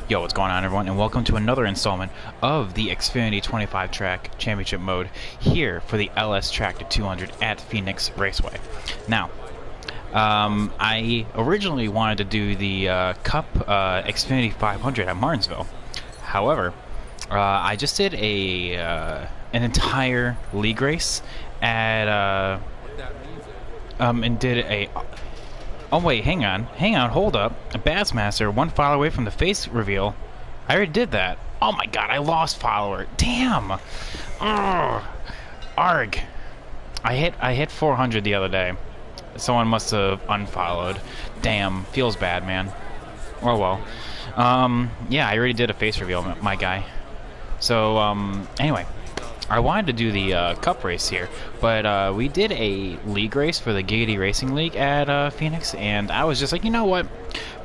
Yo, what's going on, everyone, and welcome to another installment of the Xfinity 25 track championship mode here for the LS Tractor 200 at Phoenix Raceway. Now, I originally wanted to do the Cup Xfinity 500 at Martinsville. However, I just did an entire league race at and did a. Oh wait, hang on, hold up. A Bassmaster, one follower away from the face reveal. I already did that. Oh my god, I lost follower. Damn. Ugh. Arg. I hit 400 the other day. Someone must have unfollowed. Damn, feels bad, man. Oh well. Yeah, I already did a face reveal, my guy. So, anyway. I wanted to do the cup race here, but we did a league race for the Giggity Racing League at Phoenix, and I was just like, you know what?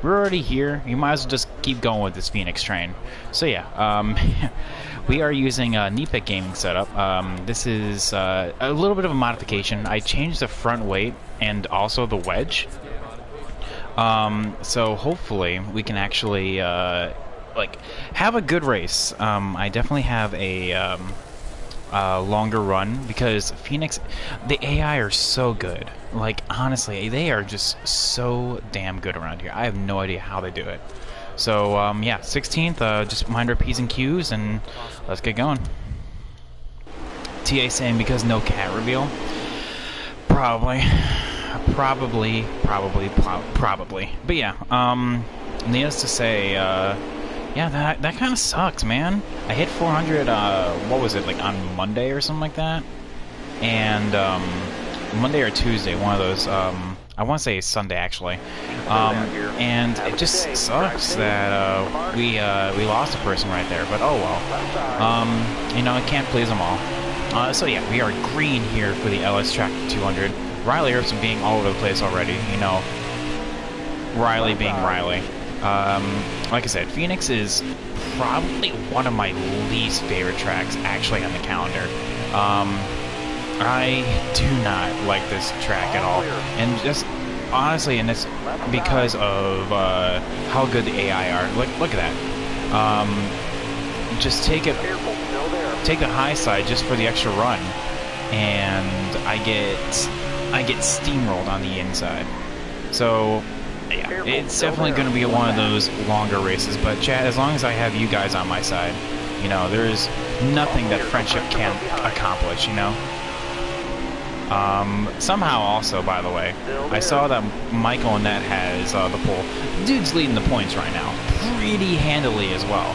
We're already here. You might as well just keep going with this Phoenix train. So yeah, we are using a Neepic gaming setup. This is a little bit of a modification. I changed the front weight and also the wedge. So hopefully we can actually like have a good race. I definitely have a longer run because Phoenix, the AI are so good. Like, honestly, they are just so damn good around here. I have no idea how they do it. So yeah, 16th, just mind our P's and Q's and let's get going. TA saying because no cat reveal? Probably. But yeah, needless to say, yeah, that kind of sucks, man. I hit 400, what was it, like on Monday or something like that? And, Monday or Tuesday, one of those, I want to say Sunday, actually. And it just sucks that, we lost a person right there, but oh well. You know, I can't please them all. So yeah, we are green here for the LS Tractor 200. Riley Earpson being all over the place already, you know. Riley being Riley. Like I said, Phoenix is probably one of my least favorite tracks actually on the calendar. I do not like this track at all, and just honestly, and it's because of how good the AI are. Look at that. Just take the high side just for the extra run, and I get steamrolled on the inside. So yeah, it's definitely going to be one of those longer races, but Chad, as long as I have you guys on my side, you know, there's nothing that friendship can't accomplish, you know? Somehow also, by the way, I saw that Michael and Nat has the pole. Dude's leading the points right now, pretty handily as well.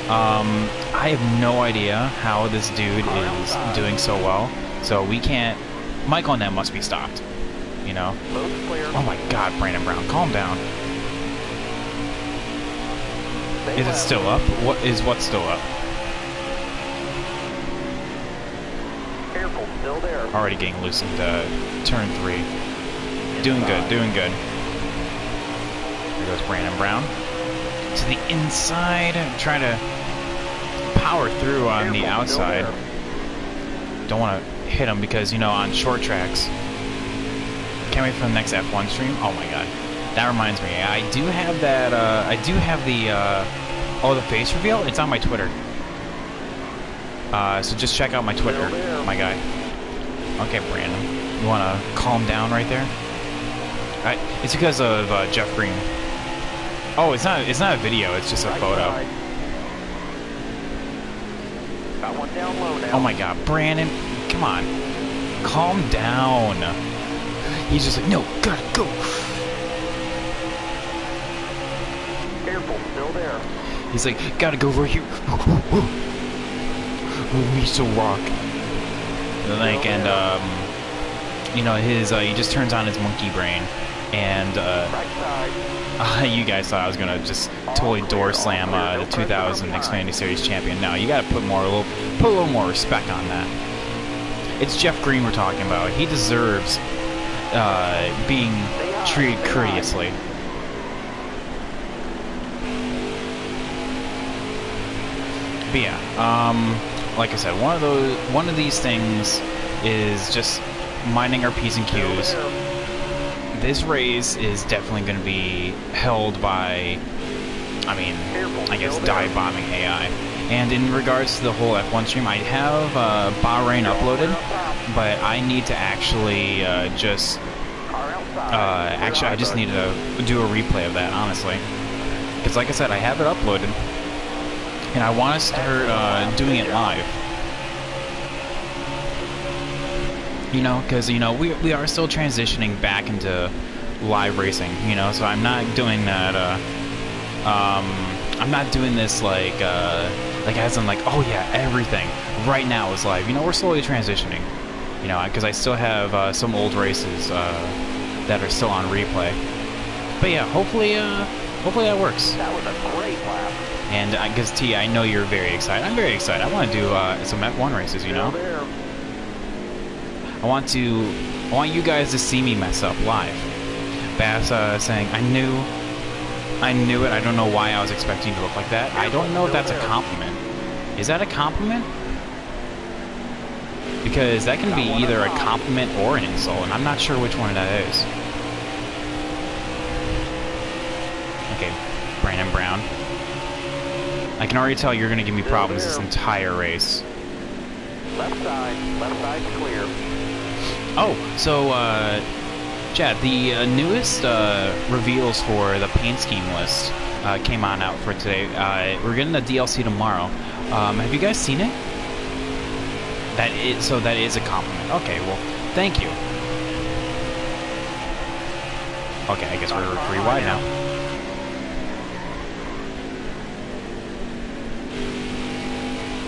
I have no idea how this dude is doing so well, so we can't... Michael and Nat must be stopped. You know? Oh my god, Brandon Brown, calm down. Is it still up? What's still up? Careful, still there. Already getting loose into turn 3. Doing good. There goes Brandon Brown. To the inside, trying to power through on the outside. Don't want to hit him because, you know, on short tracks, can't wait for the next F1 stream. Oh my god. That reminds me, I do have that, I do have the, oh, the face reveal? It's on my Twitter. So just check out my Twitter, my guy. Okay, Brandon. You wanna calm down right there? It's because of, Jeff Green. Oh, it's not a video, it's just a photo. Got one down low now. Oh my god, Brandon, come on. Calm down. He's just like, no, gotta go. Careful, still there. He's like, gotta go right here. We so rock. Like, and you know, his he just turns on his monkey brain, and you guys thought I was gonna just totally door slam the 2000 Xfinity Series champion. No, you gotta put a little more respect on that. It's Jeff Green we're talking about. He deserves being treated courteously. But yeah, like I said, one of these things is just minding our P's and Q's. This race is definitely going to be held by I mean, I guess dive bombing AI. And in regards to the whole F1 stream, I have Bahrain uploaded, but I need to actually actually, I just need to do a replay of that, honestly. Because like I said, I have it uploaded, and I want to start doing it live. You know, because, you know, we are still transitioning back into live racing, you know, so I'm not doing that, I'm not doing this like as in like, oh yeah, everything right now is live. You know, we're slowly transitioning, you know, because I still have some old races that are still on replay. But yeah, hopefully that works. That was a great lap. And because T, I know you're very excited. I'm very excited. I want to do some F1 races, you know. I want you guys to see me mess up live. Bass saying, I knew it. I don't know why I was expecting you to look like that. I don't know if that's a compliment. Is that a compliment? Because that can be either a compliment or an insult, and I'm not sure which one that is. Okay, Brandon Brown. I can already tell you're going to give me problems this entire race. Left side's clear. Oh, so, Chad, the newest reveals for the paint scheme list came on out for today. We're getting the DLC tomorrow. Have you guys seen it? So that is a compliment. Okay, well, thank you. Okay, I guess we're free wide now.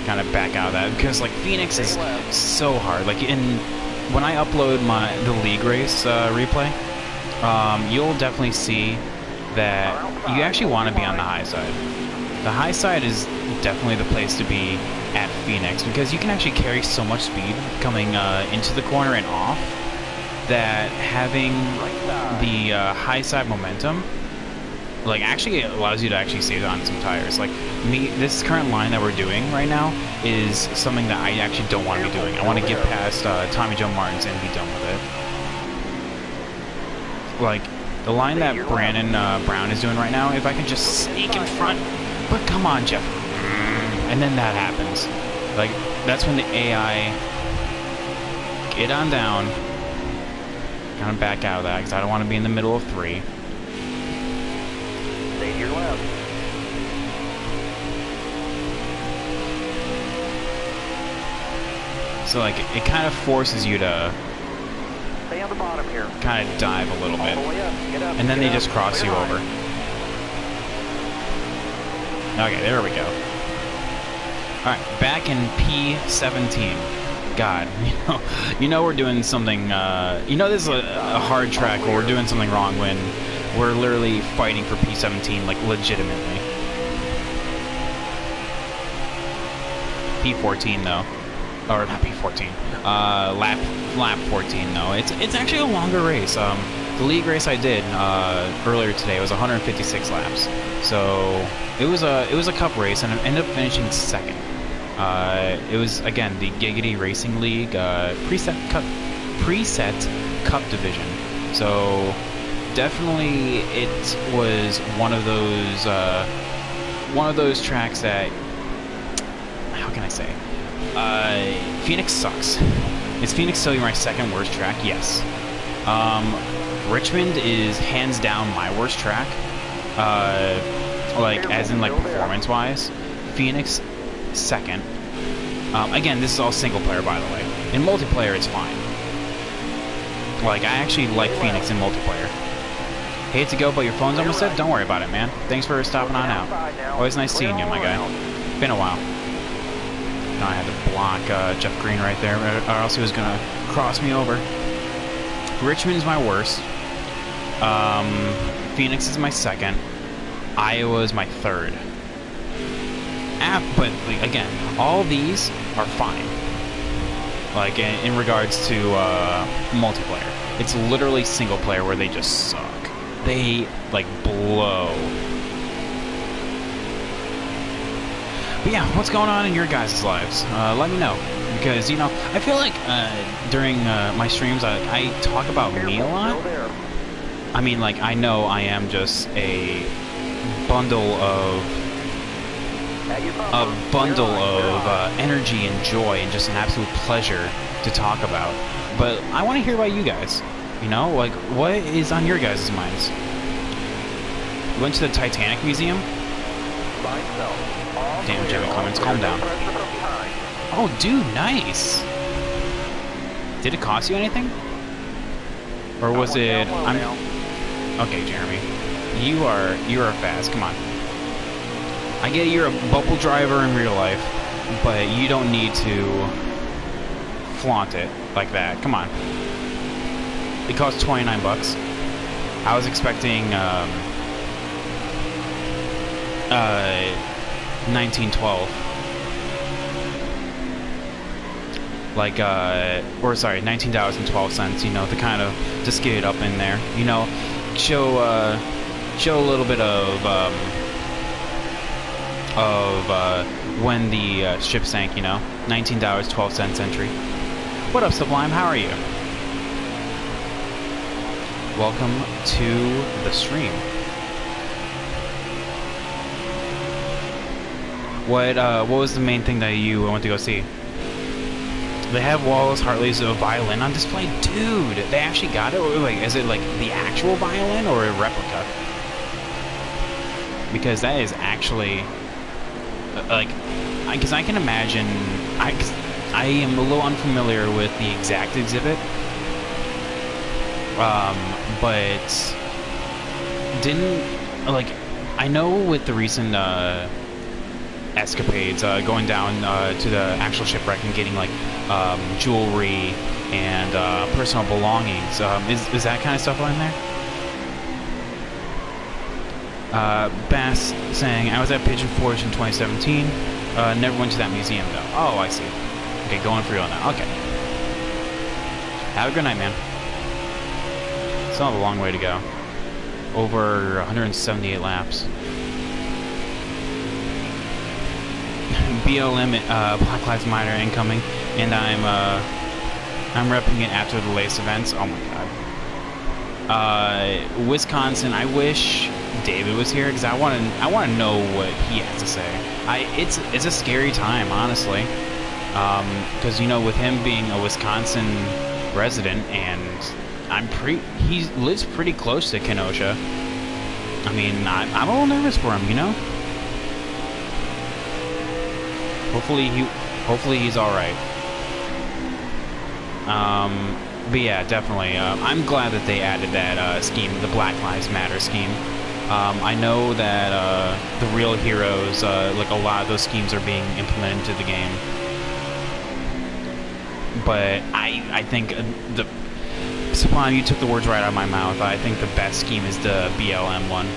Kind of back out of that because like Phoenix is so hard. Like when I upload the league race replay, you'll definitely see that you actually want to be on the high side. The high side is definitely the place to be at Phoenix because you can actually carry so much speed coming into the corner and off that having the high side momentum like actually it allows you to actually save on some tires. Like this current line that we're doing right now is something that I actually don't want to be doing. I want to get past Tommy Joe Martins and be done with it. Like the line that Brandon Brown is doing right now, if I can just sneak in front, but come on, Jeff, and then that happens. Like that's when the AI get on down, kind of back out of that because I don't want to be in the middle of three. Stay to your left. So like it kind of forces you to Stay on the bottom here. kind of dive a little bit, All the way up. Get up. and then get they just up. cross Clear you line. over. Okay, there we go. All right, back in P17. God, you know we're doing something. You know this is a hard track where we're doing something wrong when we're literally fighting for P17, like legitimately. P14 though, or not P14. Lap 14 though. It's actually a longer race. The league race I did earlier today was 156 laps, so it was a cup race, and I ended up finishing second. It was again the Giggity Racing League preset cup division. So definitely it was one of those tracks that, how can I say, Phoenix sucks. Is Phoenix still my second worst track? Yes. Richmond is hands down my worst track. Like as in like performance wise. Phoenix second. Again, this is all single player, by the way. In multiplayer, it's fine. Like, I actually like Phoenix in multiplayer. Hate to go, but your phone's almost dead? Don't worry about it, man. Thanks for stopping on out. Always nice seeing you, my guy. Been a while. Now I had to block Jeff Green right there, or else he was going to cross me over. Richmond's my worst. Phoenix is my second. Iowa's my third. But again, all these are fine. Like in regards to multiplayer, it's literally single player where they just suck. They like blow. But yeah, what's going on in your guys' lives? Let me know, because you know I feel like during my streams I talk about me a lot. I mean, like I know I am just a bundle of At your bumper. energy and joy and just an absolute pleasure to talk about. But I want to hear about you guys. You know, like, what is on your guys' minds? You went to the Titanic Museum? Damn, Jimmy Clements, calm down. Oh, dude, nice. Did it cost you anything? Or was it? Okay, Jeremy. You are fast. Come on. I get you're a bubble driver in real life, but you don't need to flaunt it like that. Come on. It costs 29 bucks. I was expecting 1912. Like or sorry, $19.12. You know, to kind of just get it up in there. You know, show a little bit of when the ship sank. You know, $19.12 entry. What up, Sublime? How are you? Welcome to the stream. What was the main thing that you went to go see? They have Wallace Hartley's violin on display? Dude, they actually got it? Like, is it like the actual violin or a replica? Because that is actually like, because I can imagine, I am a little unfamiliar with the exact exhibit, but didn't, like, I know with the recent escapades, going down to the actual shipwreck and getting like jewelry and personal belongings, is that kind of stuff on there? Bass saying, I was at Pigeon Forge in 2017, never went to that museum though. Oh, I see. Okay, going for real now. Okay. Have a good night, man. Still have a long way to go. Over 178 laps. BLM, Black Lives Matter incoming, and I'm repping it after the latest events. Oh my god. Wisconsin. I wish David was here because I want to know what he has to say. It's a scary time, honestly, because you know, with him being a Wisconsin resident, and he lives pretty close to Kenosha. I mean, I'm a little nervous for him, you know. Hopefully he's all right. But yeah, definitely. I'm glad that they added that scheme, the Black Lives Matter scheme. I know that the real heroes, like a lot of those schemes, are being implemented into the game. But I think the Sublime, you took the words right out of my mouth. I think the best scheme is the BLM one.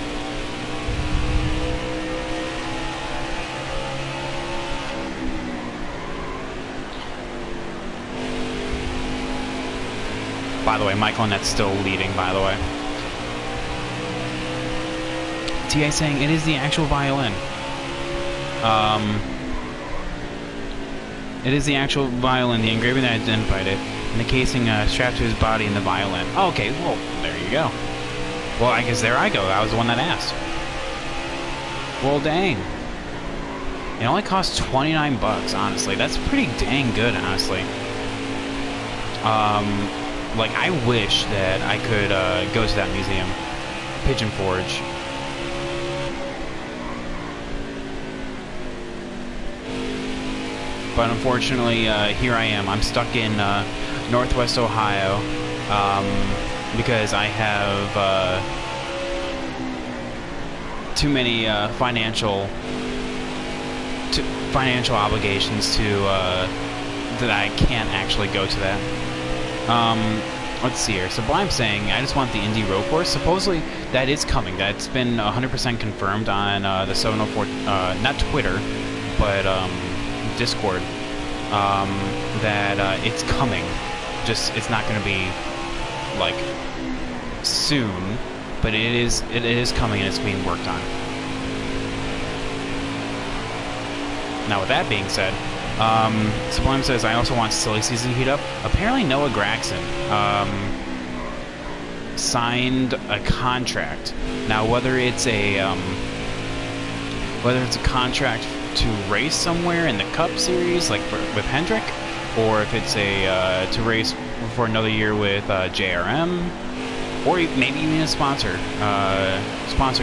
By the way, Michael Annette's still leading, by the way. T.I. saying, it is the actual violin. It is the actual violin, the engraving that identified it, and the casing strapped to his body in the violin. Oh, okay, well, there you go. Well, I guess there I go. I was the one that asked. Well, dang. It only costs 29 bucks, honestly. That's pretty dang good, honestly. Like, I wish that I could go to that museum, Pigeon Forge. But unfortunately, here I am. I'm stuck in Northwest Ohio because I have too many financial obligations to that I can't actually go to that. Let's see here. Sublime saying, I just want the Indy Road Course. Supposedly, that is coming. That's been 100% confirmed on the 704, not Twitter, but Discord, that it's coming. Just, it's not going to be, like, soon, but it is coming and it's being worked on. Now, with that being said, Sublime says, I also want silly season to heat up. Apparently Noah Gragson signed a contract. Now, whether it's a whether it's a contract to race somewhere in the Cup Series, like with Hendrick, or if it's a to race for another year with JRM, or maybe even a sponsor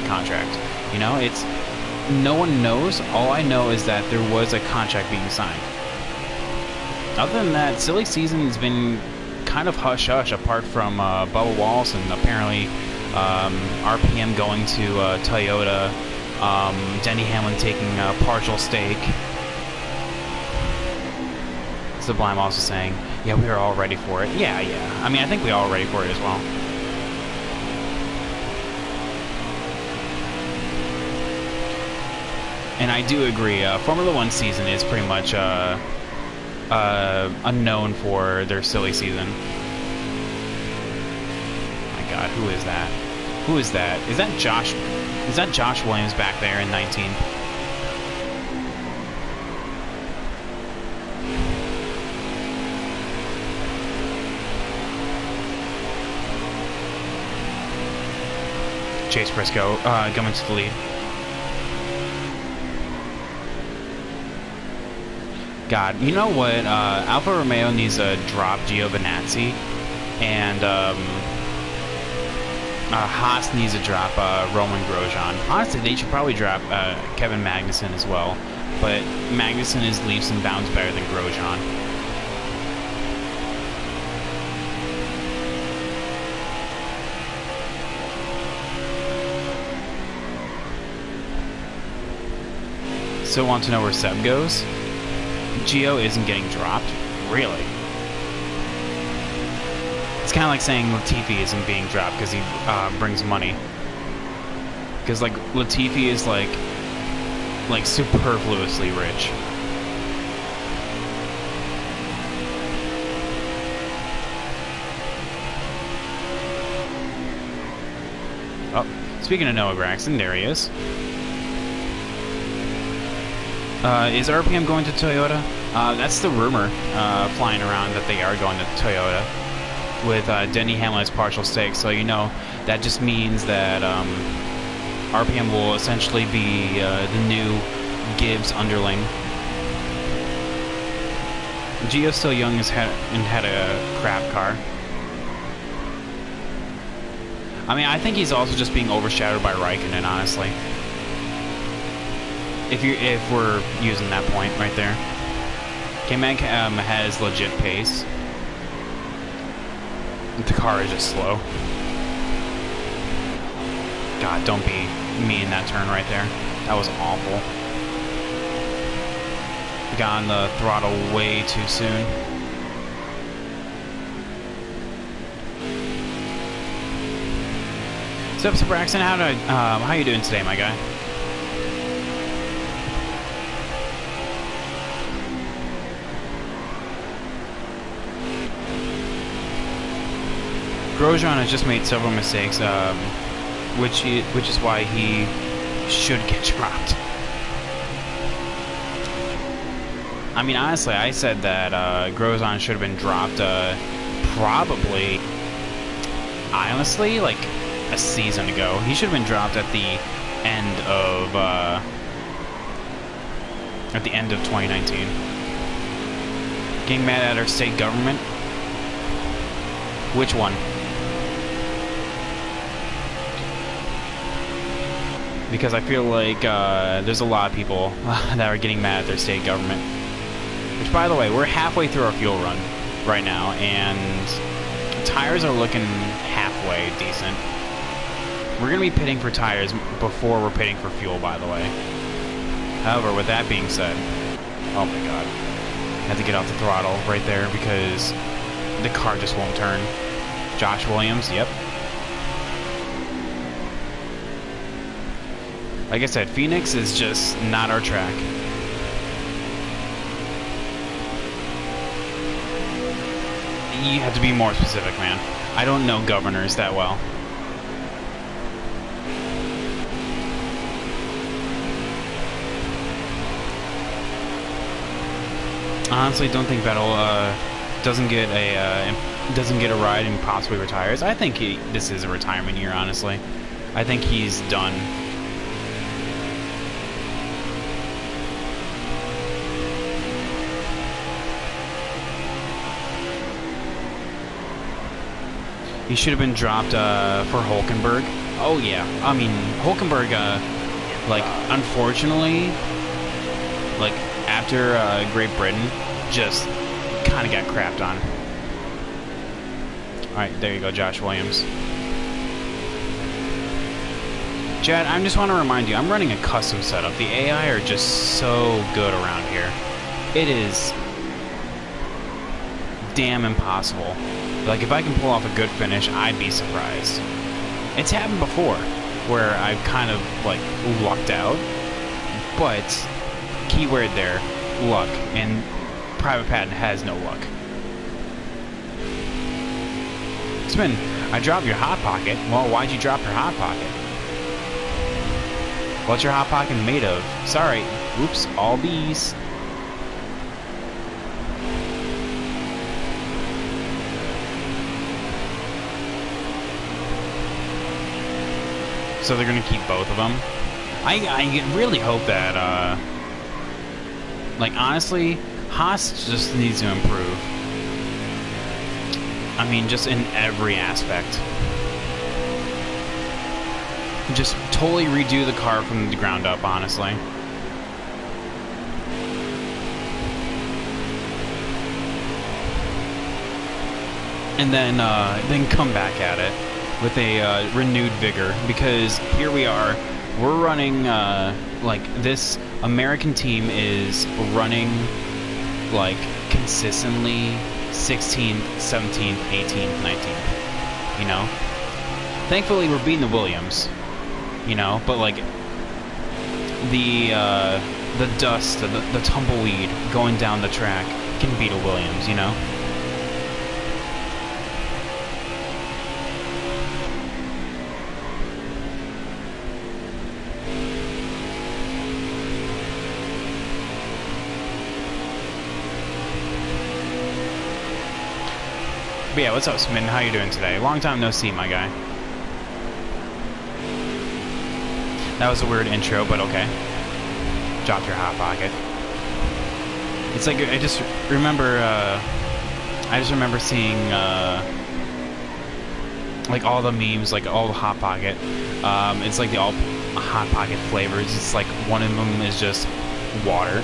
contract. You know, it's no one knows. All I know is that there was a contract being signed. Other than that, silly season has been kind of hush-hush, apart from Bubba Wallace and apparently RPM going to Toyota, Denny Hamlin taking a partial stake. Sublime also saying, yeah, we are all ready for it. Yeah. I mean, I think we all ready for it as well. And I do agree, Formula One season is pretty much unknown for their silly season. My God, who is that? Who is that? Is that Josh? Is that Josh Williams back there in 19? Chase Briscoe coming to the lead. God, you know what? Alfa Romeo needs to drop Giovinazzi, and Haas needs to drop Roman Grosjean. Honestly, they should probably drop Kevin Magnussen as well, but Magnussen is leaps and bounds better than Grosjean. Still want to know where Seb goes? Gio isn't getting dropped? Really? It's kind of like saying Latifi isn't being dropped because he brings money. Because like Latifi is like superfluously rich. Oh, speaking of Noah Gragson, there he is. Is RPM going to Toyota? That's the rumor flying around that they are going to Toyota with Denny Hamlin's partial stake. So, you know, that just means that RPM will essentially be the new Gibbs underling. Gio's still young and had a crap car. I mean, I think he's also just being overshadowed by Raikkonen, honestly. If we're using that point right there. K-Mag has legit pace. The car is just slow. God, don't be me in that turn right there. That was awful. Got on the throttle way too soon. What's up, Braxton? How you doing today, my guy? Grosjean has just made several mistakes, which is why he should get dropped. I mean, honestly, I said that Grosjean should have been dropped probably, honestly, like a season ago. He should have been dropped at the end of 2019. Getting mad at our state government. Which one? Because I feel like there's a lot of people that are getting mad at their state government. Which, by the way, we're halfway through our fuel run right now, and tires are looking halfway decent. We're going to be pitting for tires before we're pitting for fuel, by the way. However, with that being said, oh my God, I had to get off the throttle right there because the car just won't turn. Josh Williams, yep. Like I said, Phoenix is just not our track. You have to be more specific, man. I don't know governors that well. Honestly, don't think Vettel doesn't get a ride and possibly retires. I think this is a retirement year, honestly. I think he's done. He should have been dropped for Hulkenberg. Oh yeah, I mean Hulkenberg. Like unfortunately, like after Great Britain, just kind of got crapped on. All right, there you go, Josh Williams. Chad, I just want to remind you, I'm running a custom setup. The AI are just so good around here. It is damn impossible. Like, if I can pull off a good finish, I'd be surprised. It's happened before, where I've kind of, like, lucked out. But, keyword there, luck. And Private Patton has no luck. Spin, I dropped your Hot Pocket. Well, why'd you drop your Hot Pocket? What's your Hot Pocket made of? Sorry. Oops, all bees. So they're gonna keep both of them. I really hope that, like, honestly, Haas just needs to improve. I mean, just in every aspect. Just totally redo the car from the ground up, honestly. And then come back at it with a renewed vigor, because here we are, we're running, like, this American team is running, like, consistently 16th, 17th, 18th, 19th, you know? Thankfully, we're beating the Williams, you know, but, like, the dust, the tumbleweed going down the track can beat a Williams, you know? But yeah, what's up, Smitten? How you doing today? Long time no see, my guy. That was a weird intro, but okay. Drop your Hot Pocket. It's like, I just remember seeing, like, all the memes, like, all the Hot Pocket. It's like the all Hot Pocket flavors. It's like one of them is just water.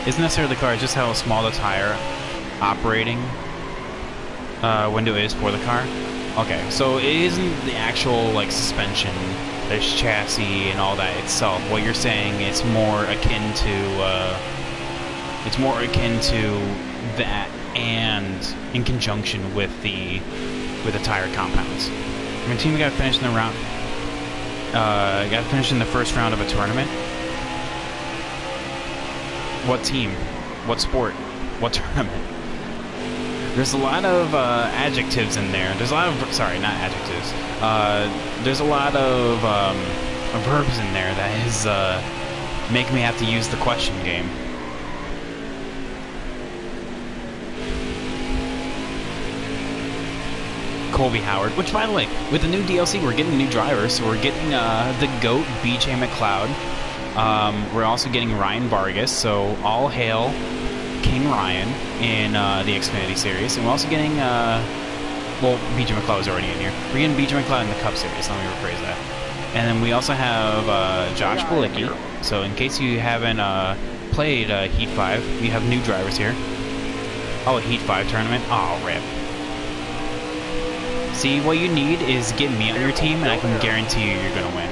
Isn't necessarily the car, it's just how small the tire operating window is for the car. Okay, so it isn't the actual, like, suspension, there's chassis and all that itself. What you're saying, it's more akin to that, and in conjunction with the tire compounds. My team got finished in the round. Got finished in the first round of a tournament. What team? What sport? What tournament? There's a lot of adjectives in there. There's a lot of, sorry, not adjectives. There's a lot of verbs in there that is making me have to use the question game. Colby Howard, which, by the way, with the new DLC, we're getting new drivers. So we're getting the GOAT, BJ McLeod. We're also getting Ryan Vargas, so all hail King Ryan in the Xfinity series. And we're also getting, well, BJ McLeod is already in here. We're getting BJ McLeod in the Cup series, let me rephrase that. And then we also have Josh Balicki. So in case you haven't played Heat 5, we have new drivers here. Oh, a Heat 5 tournament? Oh, rip. See, what you need is get me on your team, and I can guarantee you you're going to win.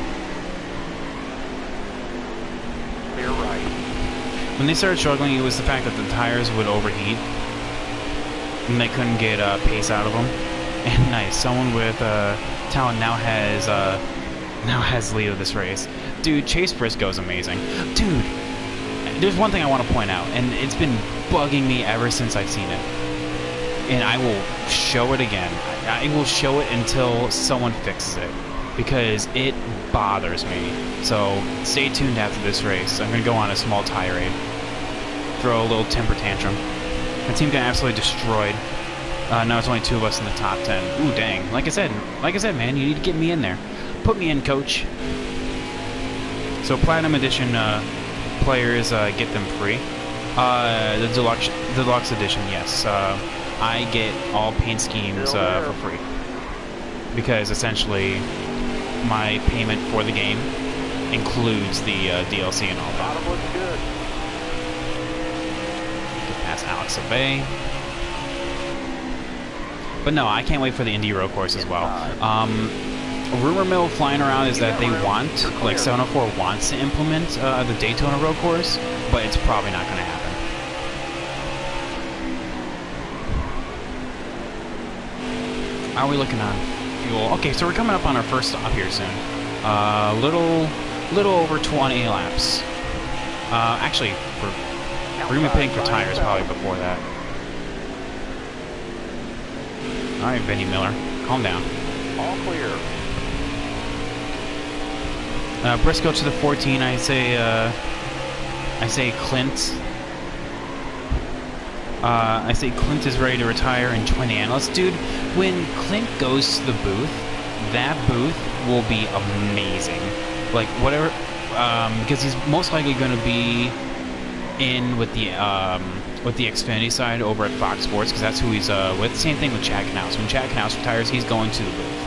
When they started struggling, it was the fact that the tires would overheat, and they couldn't get pace out of them. And nice, someone with talent now has lead of this race. Dude, Chase Briscoe's amazing. Dude, there's one thing I want to point out, and it's been bugging me ever since I've seen it. And I will show it again. I will show it until someone fixes it, because it bothers me. So stay tuned after this race. I'm going to go on a small tirade, throw a little temper tantrum. My team got absolutely destroyed. Now it's only 2 of us in the top 10. Ooh, dang. Like I said, man, you need to get me in there. Put me in, coach. So Platinum Edition players get them free. The Deluxe Edition, yes. I get all paint schemes for free. Because essentially, my payment for the game includes the DLC and all that. Bottom looks good. Get past Alex Obey. But no, I can't wait for the Indy Road Course as well. A rumor mill flying around is that they want, like 704 wants to implement the Daytona Road Course, but it's probably not going to happen. How are we looking on fuel? Okay, so we're coming up on our first stop here soon. Little over 20 laps. Actually, we're gonna be paying for tires probably before that. All right, Benny Miller, calm down. All clear. Briscoe to the 14. I say Clint. I say Clint is ready to retire and join the analysts. Dude, when Clint goes to the booth, that booth will be amazing. Like, whatever, because he's most likely going to be in with the Xfinity side over at Fox Sports, because that's who he's with. Same thing with Chad Knaus. When Chad Knaus retires, he's going to the booth.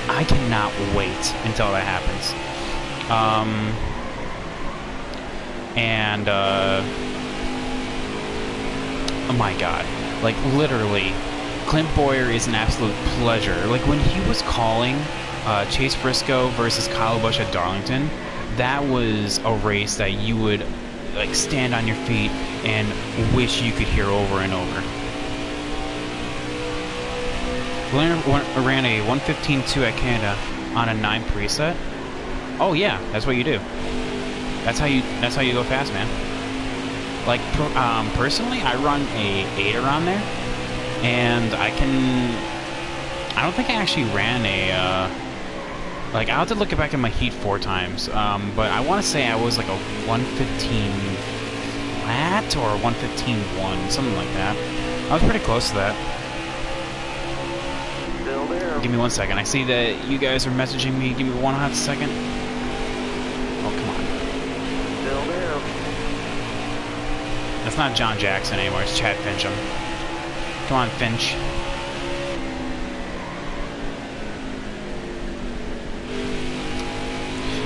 I cannot wait until that happens. Oh my god, like literally, Clint Boyer is an absolute pleasure. Like when he was calling Chase Briscoe versus Kyle Busch at Darlington, that was a race that you would like stand on your feet and wish you could hear over and over. Ran a 1:15.2 at Canada on a 9 preset. Oh yeah, that's what you do. That's how you go fast, man. Like personally, I run a 8 around there, and I don't think I actually ran a like I'll have to look back at my heat 4 times. But I want to say I was like a 1:15 flat or 1:15.1, something like that. I was pretty close to that. Still there. Give me 1 second. I see that you guys are messaging me. Give me 1 hot second. Oh, come on. Still there. That's not John Jackson anymore. It's Chad Fincham. Come on, Finch.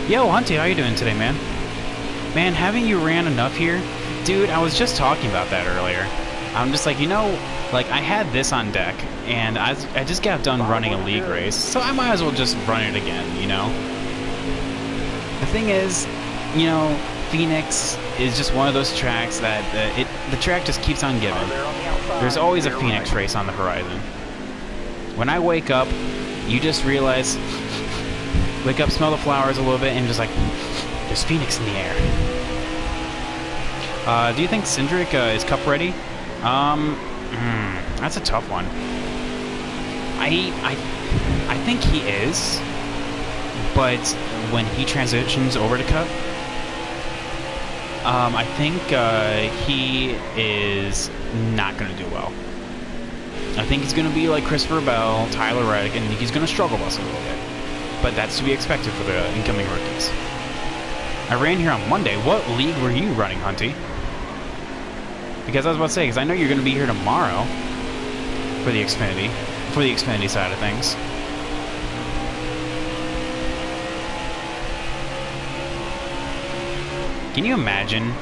Yo, Hunty, how you doing today, man? Man, haven't you ran enough here? Dude, I was just talking about that earlier. I'm just like, you know, like I had this on deck, and I just got done running a league race, so I might as well just run it again, you know? The thing is, you know, Phoenix is just one of those tracks that the track just keeps on giving. There's always a Phoenix race on the horizon. When I wake up, you just realize, wake up, smell the flowers a little bit, and just like, there's Phoenix in the air. Do you think Cindric is cup ready? That's a tough one. I think he is, but when he transitions over to cup, I think he is not going to do well. I think he's going to be like Christopher Bell, Tyler Reddick, and he's going to struggle us a little bit. But that's to be expected for the incoming rookies. I ran here on Monday. What league were you running, Hunty? Because I was about to say, because I know you're going to be here tomorrow for the Xfinity side of things. Can you imagine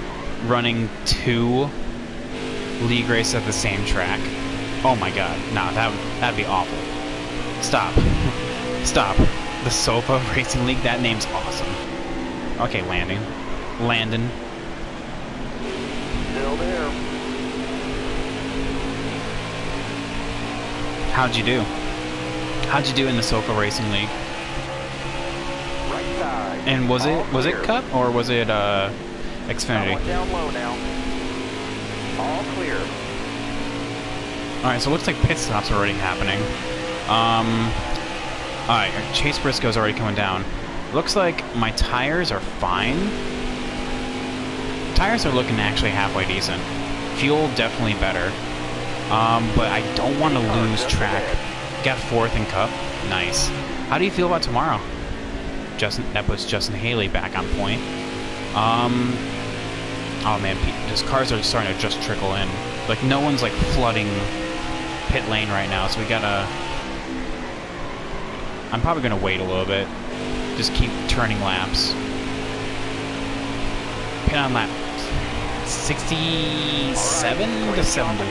running 2 league races at the same track? Oh my god, nah, that'd be awful. Stop. Stop. The Sofa Racing League, that name's awesome. Okay, Landon. Still there. How'd you do? How'd you do in the Sofa Racing League? Right side. And was it Cup or was it Xfinity? Going down low now. All clear. Alright, so it looks like pit stops are already happening. Alright, Chase Briscoe's already coming down. Looks like my tires are fine. Tires are looking actually halfway decent. Fuel definitely better. But I don't want to lose track. Got 4th in Cup. Nice. How do you feel about tomorrow? That puts Justin Haley back on point. Oh man, these cars are starting to just trickle in. like no one's like flooding pit lane right now, so we gotta. I'm probably gonna wait a little bit, just keep turning laps. Pit on lap 67 to 70.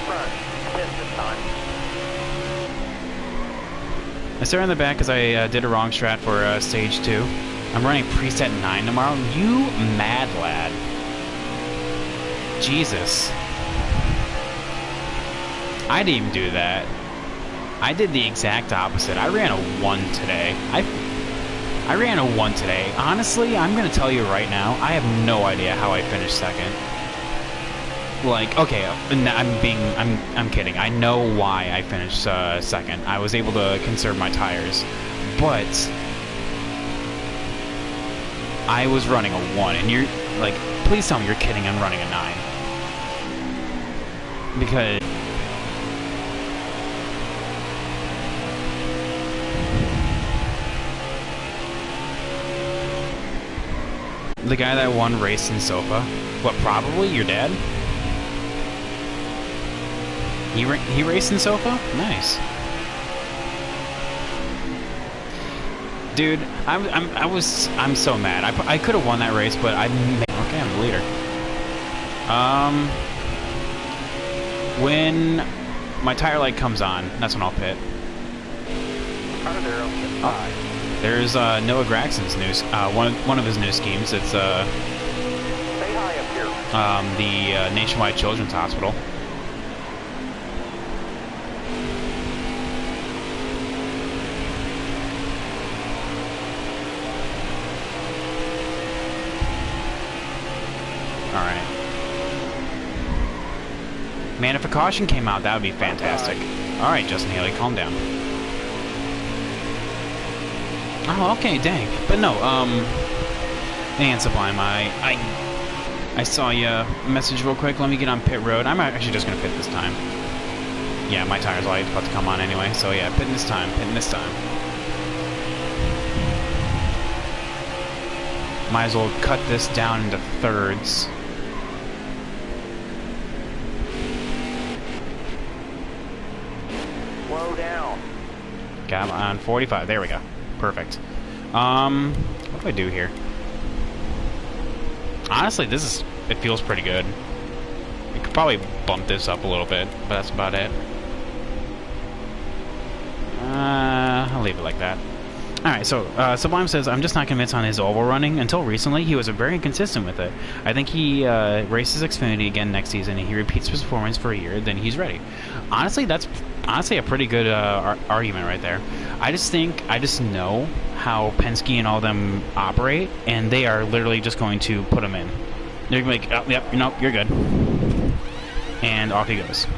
I started in the back because I did a wrong strat for stage 2. I'm running preset 9 tomorrow. You mad lad. Jesus. I didn't even do that. I did the exact opposite. I ran a 1 today. I ran a 1 today. Honestly, I'm going to tell you right now, I have no idea how I finished second. Like, okay, I'm kidding. I know why I finished second. I was able to conserve my tires, but I was running a 1, and you're like, please tell me you're kidding. I'm running a 9 because the guy that won race in Sofa, what? Probably your dad. He raced in Sofa? Nice. Dude, I'm so mad. I could have won that race, but okay, I'm the leader. When my tire light comes on, that's when I'll pit. Oh, there's Noah Gragson's new one of his new schemes. It's the Nationwide Children's Hospital. Alright. Man, if a caution came out, that would be fantastic. Alright, Justin Haley, calm down. Oh, okay, dang. But no, and Sublime, I saw you message real quick. Let me get on pit road. I'm actually just gonna pit this time. Yeah, my tires light about to come on anyway, so yeah, pitting this time, Might as well cut this down into thirds. Slow down. Got on 45. There we go. Perfect. What do I do here? Honestly, it feels pretty good. I could probably bump this up a little bit, but that's about it. I'll leave it like that. Alright, so Sublime says, I'm just not convinced on his oval running. Until recently, he was very inconsistent with it. I think he races Xfinity again next season, and he repeats his performance for a year, then he's ready. Honestly, that's a pretty good argument right there. I just know how Penske and all them operate, and they are literally just going to put him in. They're going to be like, oh, yep, nope, you're good. And off he goes.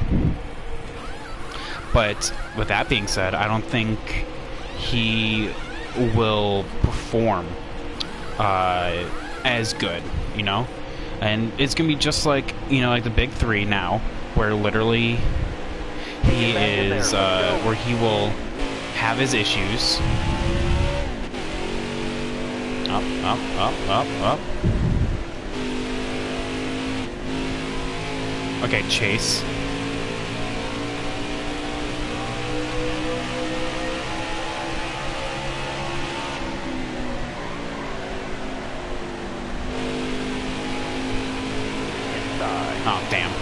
But with that being said, I don't think he will perform as good, you know? And it's going to be just like, you know, like the big three now, where literally he is, where he will have his issues. Up. Okay, Chase. Oh, damn.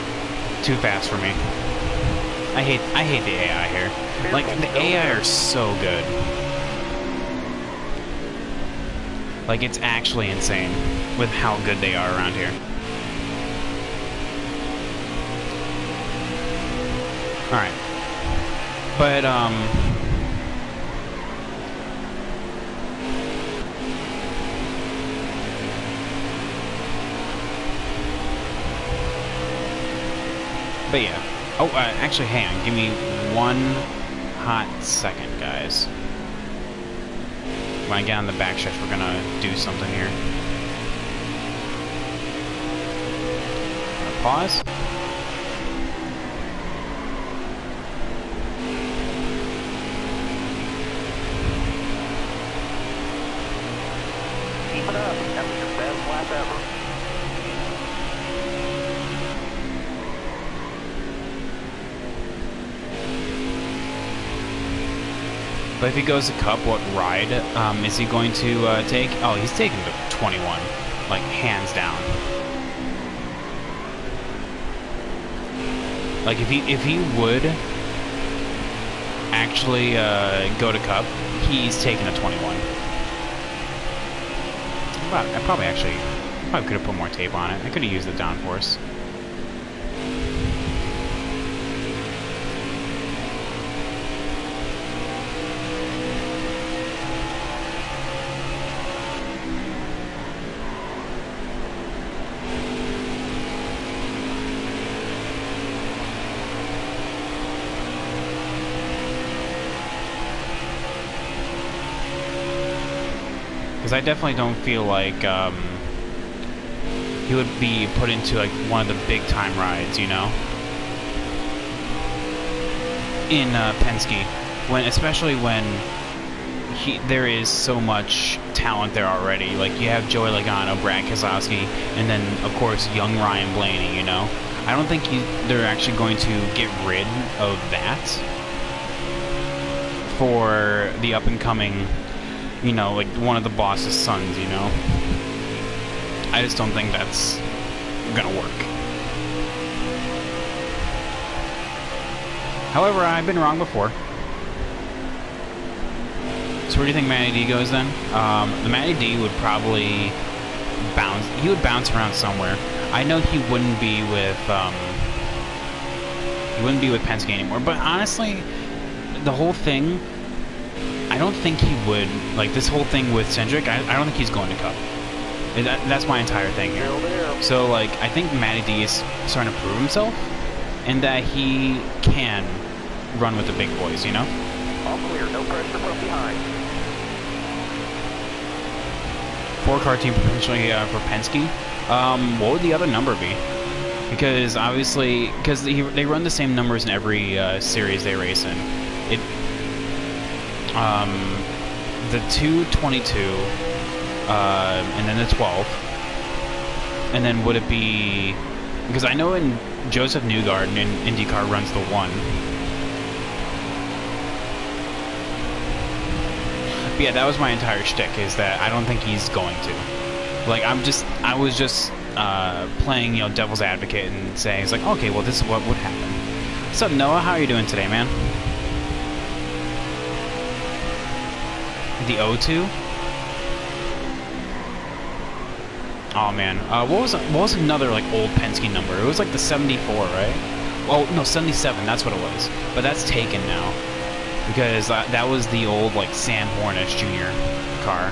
Too fast for me. I hate the AI here. Like, the AI are so good. Like, it's actually insane with how good they are around here. Alright. But, yeah. Oh, actually, hang on. Give me one hot second, guys. When I get on the back stretch, we're gonna do something here. Pause. Keep it up. That was your best lap ever. But if he goes to Cup, what ride is he going to take? Oh, he's taking the 21, like hands down. Like if he would actually go to Cup, he's taking a 21. I probably could have put more tape on it. I could have used the downforce. Because I definitely don't feel like he would be put into like one of the big time rides, you know, in Penske, especially when there is so much talent there already. Like you have Joey Logano, Brad Keselowski, and then of course young Ryan Blaney. You know, I don't think they're actually going to get rid of that for the up and coming. You know, like one of the boss's sons, you know? I just don't think that's gonna work. However, I've been wrong before. So where do you think Matty D goes then? The Matty D would probably bounce. He would bounce around somewhere. I know he wouldn't be with Penske anymore, but honestly, the whole thing, I don't think he would, like this whole thing with Cindric, I don't think he's going to Cup. That's my entire thing here. So like, I think Matty D is starting to prove himself, and that he can run with the big boys, you know? All clear, no pressure from behind. 4-car team potentially for Penske. What would the other number be? Because obviously, they run the same numbers in every series they race in. The 222, and then the 12, and then would it be? Because I know in Joseph Newgarden in IndyCar runs the 1. But yeah, that was my entire shtick. Is that I don't think he's going to. Like I was just playing, you know, devil's advocate and saying it's like, okay, well this is what would happen. What's up, Noah? How are you doing today, man? The O2? Oh man, what was another like old Penske number? It was like the 74, right? Oh no, 77. That's what it was. But that's taken now because that was the old like Sam Hornish Jr. car.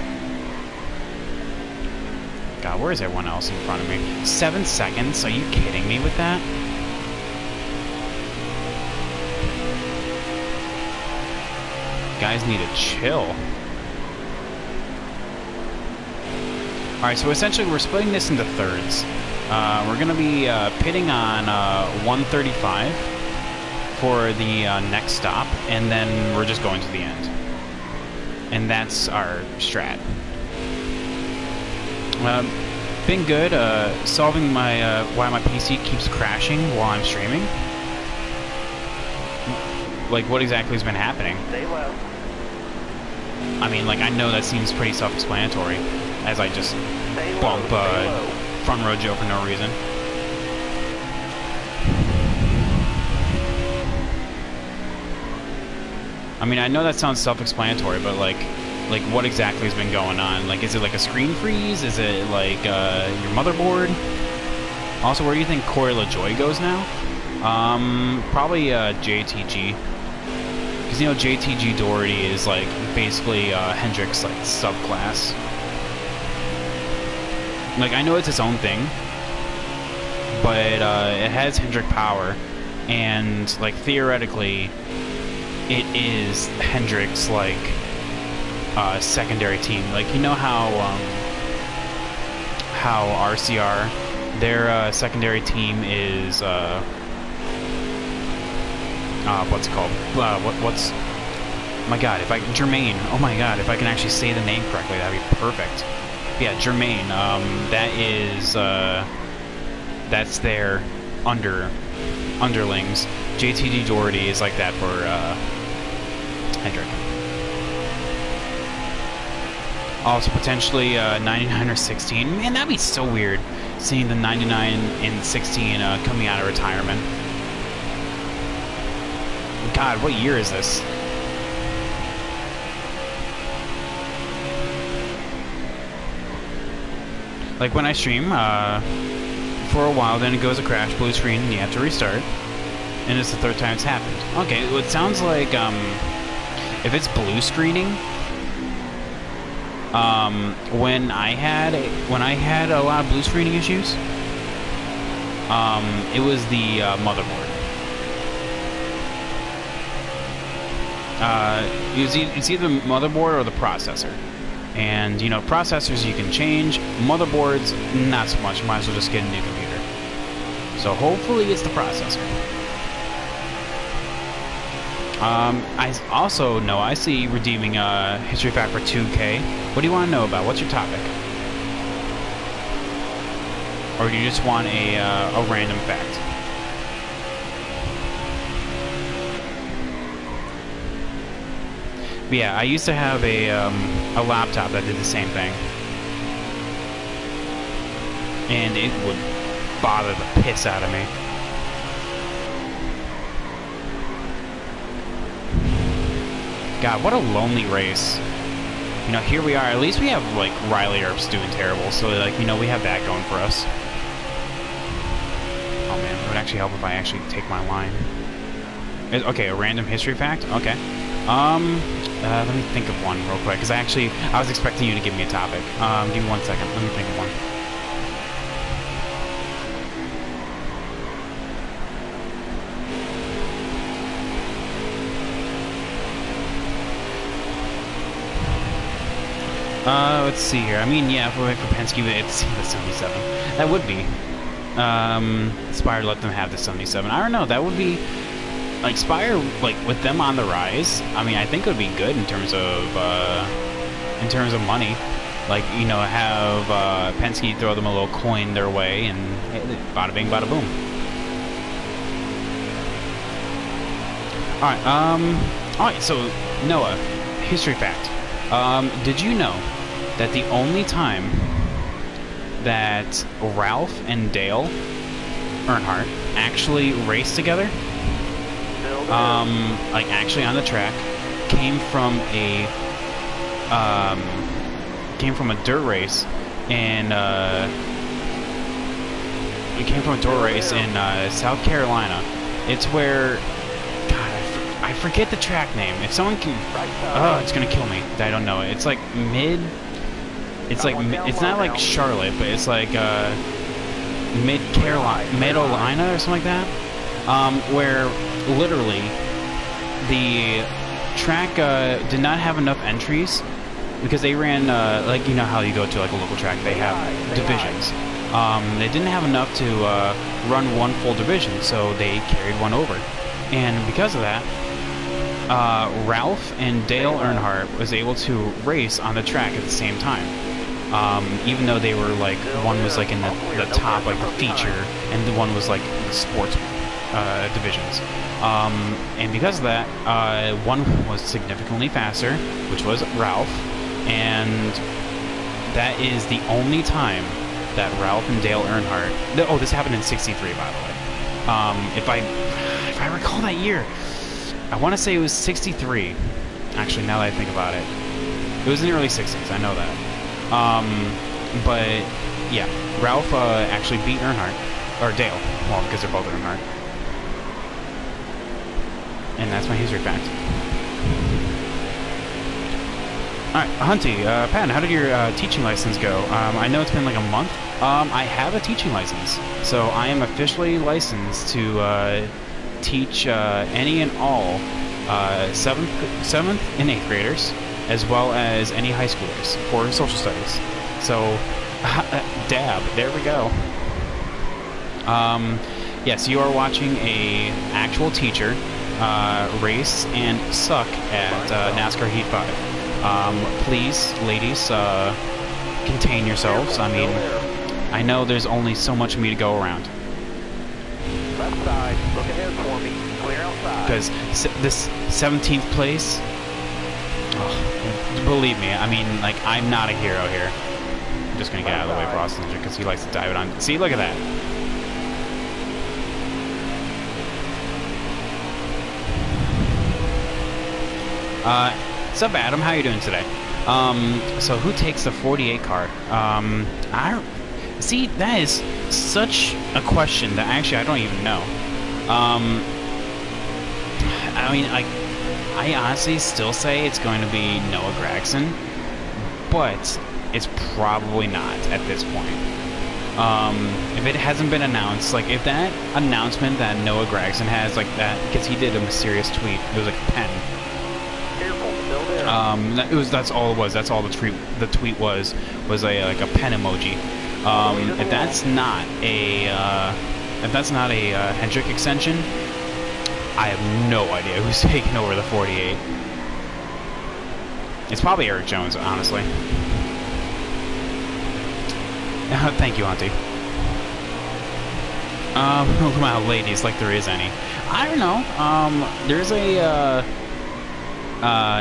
God, where is everyone else in front of me? 7 seconds? Are you kidding me with that? Guys need to chill. Alright, so essentially we're splitting this into thirds. We're going to be pitting on 135 for the next stop, and then we're just going to the end. And that's our strat. Been good, solving my why my PC keeps crashing while I'm streaming. Like, what exactly has been happening? Stay low. I mean, like, I know that seems pretty self-explanatory, as I just bump front row Joe for no reason. I mean, I know that sounds self-explanatory, but like what exactly has been going on? Like, is it like a screen freeze? Is it like your motherboard? Also, where do you think Corey LaJoie goes now? Probably JTG. Because, you know, JTG Doherty is like basically Hendrick's like subclass. Like, I know it's its own thing, but it has Hendrick power, and like theoretically, it is Hendrick's like secondary team. Like, you know how RCR, their secondary team is what's it called? What's? Oh my God, Jermaine. Oh my God, if I can actually say the name correctly, that'd be perfect. Yeah, Jermaine. That is that's their underlings. JTG Doherty is like that for Hendrick. Also, potentially 99 or 16. Man, that'd be so weird, seeing the 99 and 16 coming out of retirement. God, what year is this? Like, when I stream, for a while, then it goes a crash, blue screen, and you have to restart. And it's the third time it's happened. Okay, well, it sounds like, if it's blue screening, when I had a lot of blue screening issues, it was the motherboard. It's either the motherboard or the processor. And, you know, processors you can change, motherboards, not so much. Might as well just get a new computer. So hopefully it's the processor. I also know I see redeeming history fact for 2K. What do you want to know about? What's your topic? Or do you just want a random fact? But yeah, I used to have a laptop that did the same thing, and it would bother the piss out of me. God, what a lonely race. You know, here we are. At least we have, like, Riley Earps doing terrible, so, like, you know, we have that going for us. Oh, man, it would actually help if I actually take my line. Okay, a random history fact? Okay. Let me think of one real quick, because I was expecting you to give me a topic. Give me 1 second. Let me think of one. Let's see here. I mean, yeah, for Penske, it's the 77. That would be. Spire let them have the 77. I don't know. That would be, like, Spire, like, with them on the rise. I mean, I think it would be good in terms of money. Like, you know, have Penske throw them a little coin their way, and hey, bada bing, bada boom. All right. So Noah, history fact. Did you know that the only time that Ralph and Dale Earnhardt actually raced together, like actually on the track, came from a dirt race in South Carolina. It's where, God, I forget the track name. If someone can, oh, it's gonna kill me. I don't know it. It's like it's not like Charlotte, but it's like Mid-Carolina or something like that, where literally the track did not have enough entries because they ran like, you know how you go to like a local track, they have divisions. They didn't have enough to run one full division, so they carried one over, and because of that, Ralph and Dale Earnhardt was able to race on the track at the same time. Even though they were like, one was like in the top, like the feature, and the one was like the sports divisions. And because of that, one was significantly faster, which was Ralph, and that is the only time that Ralph and Dale Earnhardt. Oh, this happened in '63, by the way. If I recall that year, I want to say it was '63. Actually, now that I think about it, it was in the early '60s. I know that. But yeah, Ralph actually beat Earnhardt, or Dale, well, because they're both Earnhardt. And that's my history fact. Alright, Hunty, Patton, how did your teaching license go? I know it's been like a month. I have a teaching license, so I am officially licensed to teach any and all 7th and 8th graders, as well as any high schoolers for social studies. So, dab, there we go. Yes, you are watching a actual teacher race and suck at NASCAR Heat 5. Please, ladies, contain yourselves. I mean, I know there's only so much of me to go around. Left side, look ahead for me. Clear outside. Because this 17th place, oh, believe me, I mean, like, I'm not a hero here. I'm just gonna get out of the way for Austin because he likes to dive it on. See, look at that. What's up, Adam? How you doing today? So who takes the 48 car? I don't see. That is such a question that actually I don't even know. I mean, I honestly still say it's going to be Noah Gragson, but it's probably not at this point. If it hasn't been announced, like if that announcement that Noah Gragson has, like that, because he did a mysterious tweet, it was like a pen. That's all it was. That's all the tweet was a like a pen emoji. If that's not a Hendrick extension, I have no idea who's taking over the 48. It's probably Eric Jones, honestly. Thank you, Auntie. Look at my ladies, like there is any. I don't know. There's a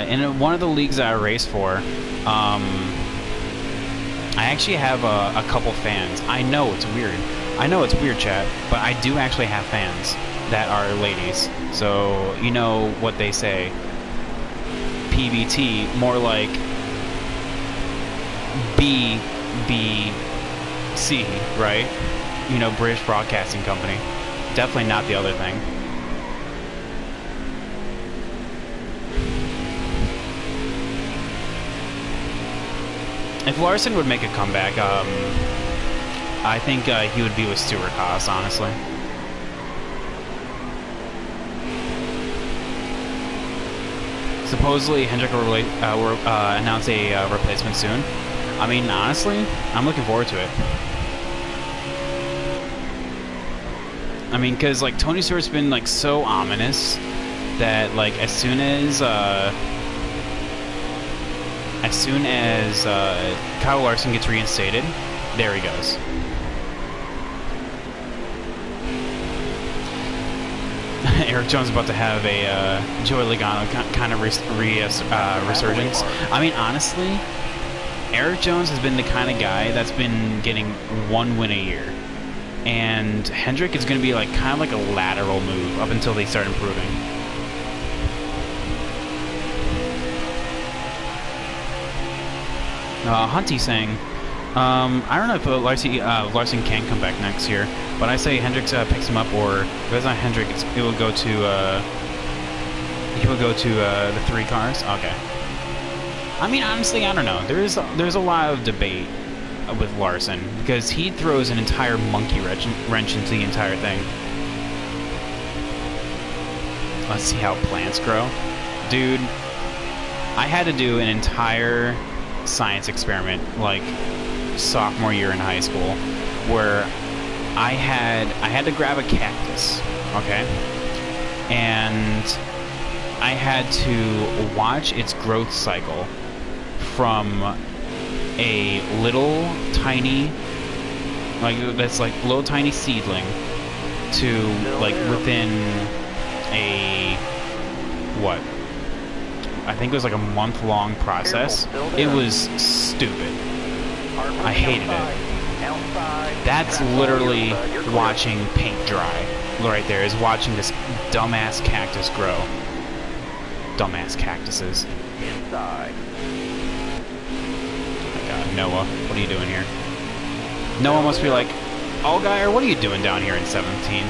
in one of the leagues that I race for, I actually have a couple fans. I know it's weird. I know it's weird, chat, but I do actually have fans that are ladies. So, you know what they say. PBT, more like BBC, right? You know, British Broadcasting Company. Definitely not the other thing. If Larson would make a comeback, I think he would be with Stuart Haas, honestly. Supposedly, Hendrick will announce a replacement soon. I mean, honestly, I'm looking forward to it. I mean, because, like, Tony Stewart's been, like, so ominous that, like, as soon as Kyle Larson gets reinstated, there he goes. Eric Jones is about to have a Joey Logano kind of resurgence. I mean, honestly, Eric Jones has been the kind of guy that's been getting one win a year. And Hendrick is going to be like kind of like a lateral move up until they start improving. Hunty saying, I don't know if Larson can come back next year, but I say Hendrick picks him up, or if it's not Hendrick, it will go to the 3 cars. Okay. I mean, honestly, I don't know. There's a lot of debate with Larson because he throws an entire monkey wrench into the entire thing. Let's see how plants grow, dude. I had to do an entire science experiment like sophomore year in high school where I had to grab a cactus, okay, and I had to watch its growth cycle from a little tiny, like that's like little tiny seedling to like within a what? I think it was like a month-long process. It was stupid. I hated it. That's literally watching paint dry. Right there is watching this dumbass cactus grow. Dumbass cactuses. Inside. Oh my god, Noah, what are you doing here? Noah must be like, Allgaier, what are you doing down here in 17th?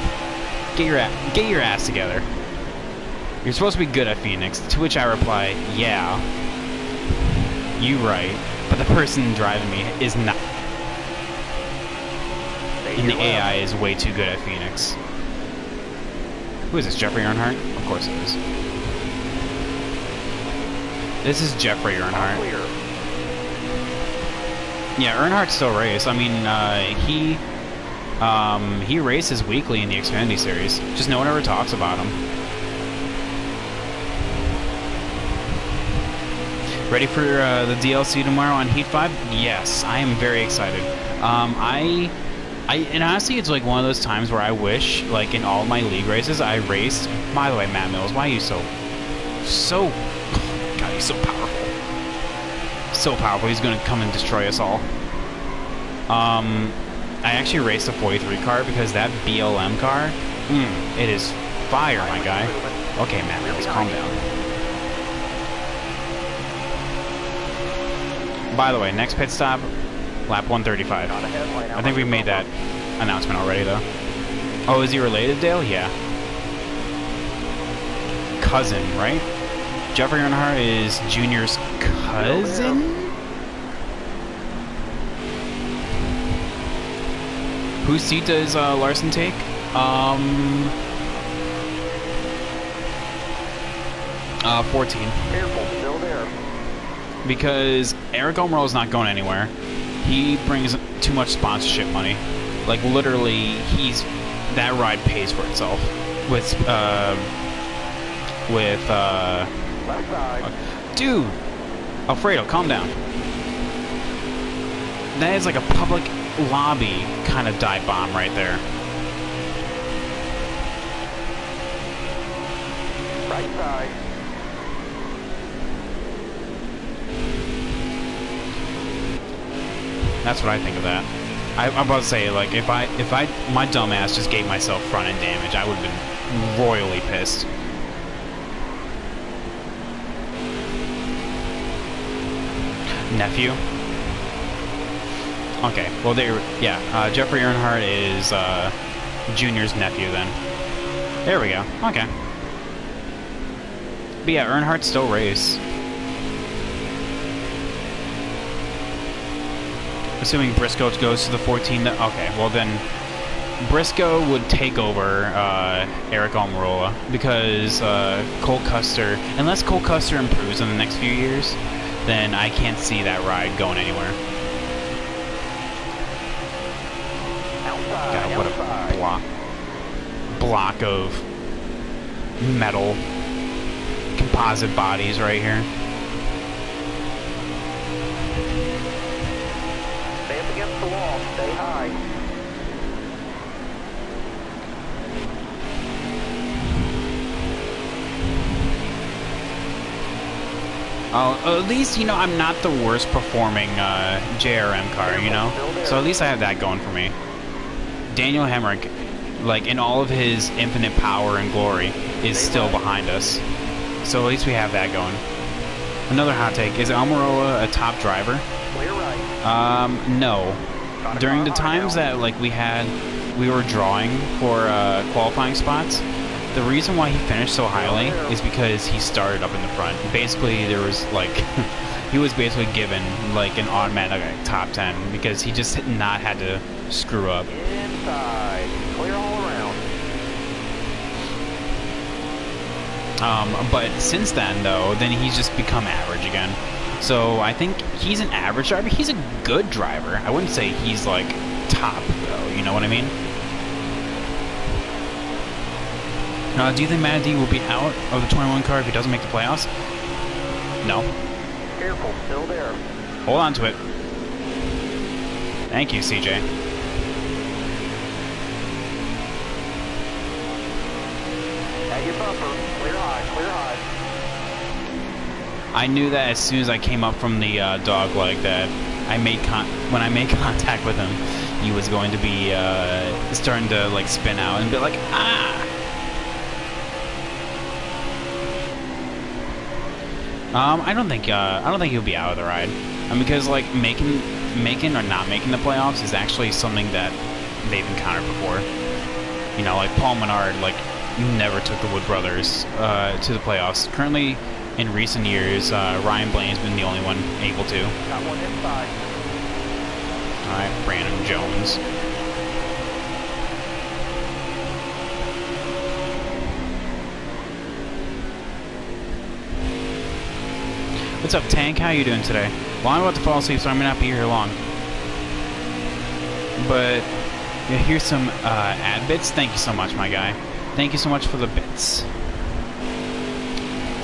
Get your ass together. You're supposed to be good at Phoenix, to which I reply, yeah. You right, but the person driving me is not. And the AI is way too good at Phoenix. Who is this, Jeffrey Earnhardt? Of course it is. This is Jeffrey Earnhardt. Yeah, Earnhardt still races. I mean, he races weekly in the Xfinity series. Just no one ever talks about him. Ready for the DLC tomorrow on Heat 5? Yes, I am very excited. And honestly, it's like one of those times where I wish, like in all my league races, I raced. By the way, Matt Mills, why are you so? God, he's so powerful. So powerful, he's gonna come and destroy us all. I actually raced a 43 car because that BLM car, it is fire, my guy. Okay, Matt, let's calm down. By the way, next pit stop, lap 135. I think we made that announcement already, though. Oh, is he related, Dale? Yeah. Cousin, right? Jeffrey Earnhardt is Junior's cousin? Whose seat does Larson take? 14. Careful, still there. Because Eric Almirola is not going anywhere. He brings too much sponsorship money. Like, literally, that ride pays for itself. Left side. Dude! Alfredo, calm down. That is like a public lobby kind of dive bomb right there. Right side. That's what I think of that. I'm about to say, like, if my dumbass just gave myself front end damage, I would have been royally pissed. Nephew? Okay, well, Jeffrey Earnhardt is Junior's nephew then. There we go, okay. But yeah, Earnhardt still race. Assuming Briscoe goes to the 14, okay, well then Briscoe would take over Eric Almirola because Cole Custer, unless Cole Custer improves in the next few years, then I can't see that ride going anywhere. God, what a block of metal composite bodies right here. Stay up against the wall. Stay high. Oh, at least, you know, I'm not the worst performing JRM car, you know? So at least I have that going for me. Daniel Hemrick, like, in all of his infinite power and glory, is still behind us. So at least we have that going. Another hot take, is Almirola a top driver? Clear right. No. During the times that, like, we were drawing for qualifying spots, the reason why he finished so highly is because he started up in the front. Basically, there was, like, he was basically given, like, an automatic top 10 because he just not had to screw up. Inside. Clear all around. But since then, though, then he's just become average again. So I think he's an average driver. He's a good driver. I wouldn't say he's, like, top, though. You know what I mean? Do you think Matt D will be out of the 21 car if he doesn't make the playoffs? No. Careful, still there. Hold on to it. Thank you, CJ. At your bumper. Clear high, clear high. I knew that as soon as I came up from the dog leg that when I made contact with him, he was going to be starting to, like, spin out and be like, ah! I don't think he'll be out of the ride, because, like, making or not making the playoffs is actually something that they've encountered before. You know, like Paul Menard, like, never took the Wood brothers to the playoffs. Currently, in recent years, Ryan Blaney's been the only one able to. Got one inside. All right, Brandon Jones. What's up, Tank? How you doing today? Well, I'm about to fall asleep, so I may not be here long. But yeah, here's some ad bits. Thank you so much, my guy. Thank you so much for the bits.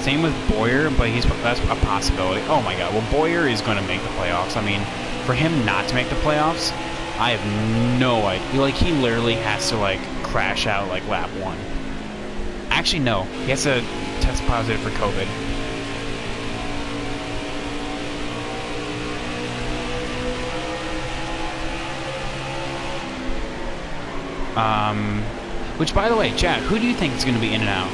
Same with Boyer, but that's a possibility. Oh my God! Well, Boyer is going to make the playoffs. I mean, for him not to make the playoffs, I have no idea. Like, he literally has to, like, crash out, like, lap 1. Actually, no. He has to test positive for COVID. Which, by the way, Chad, who do you think is going to be in and out?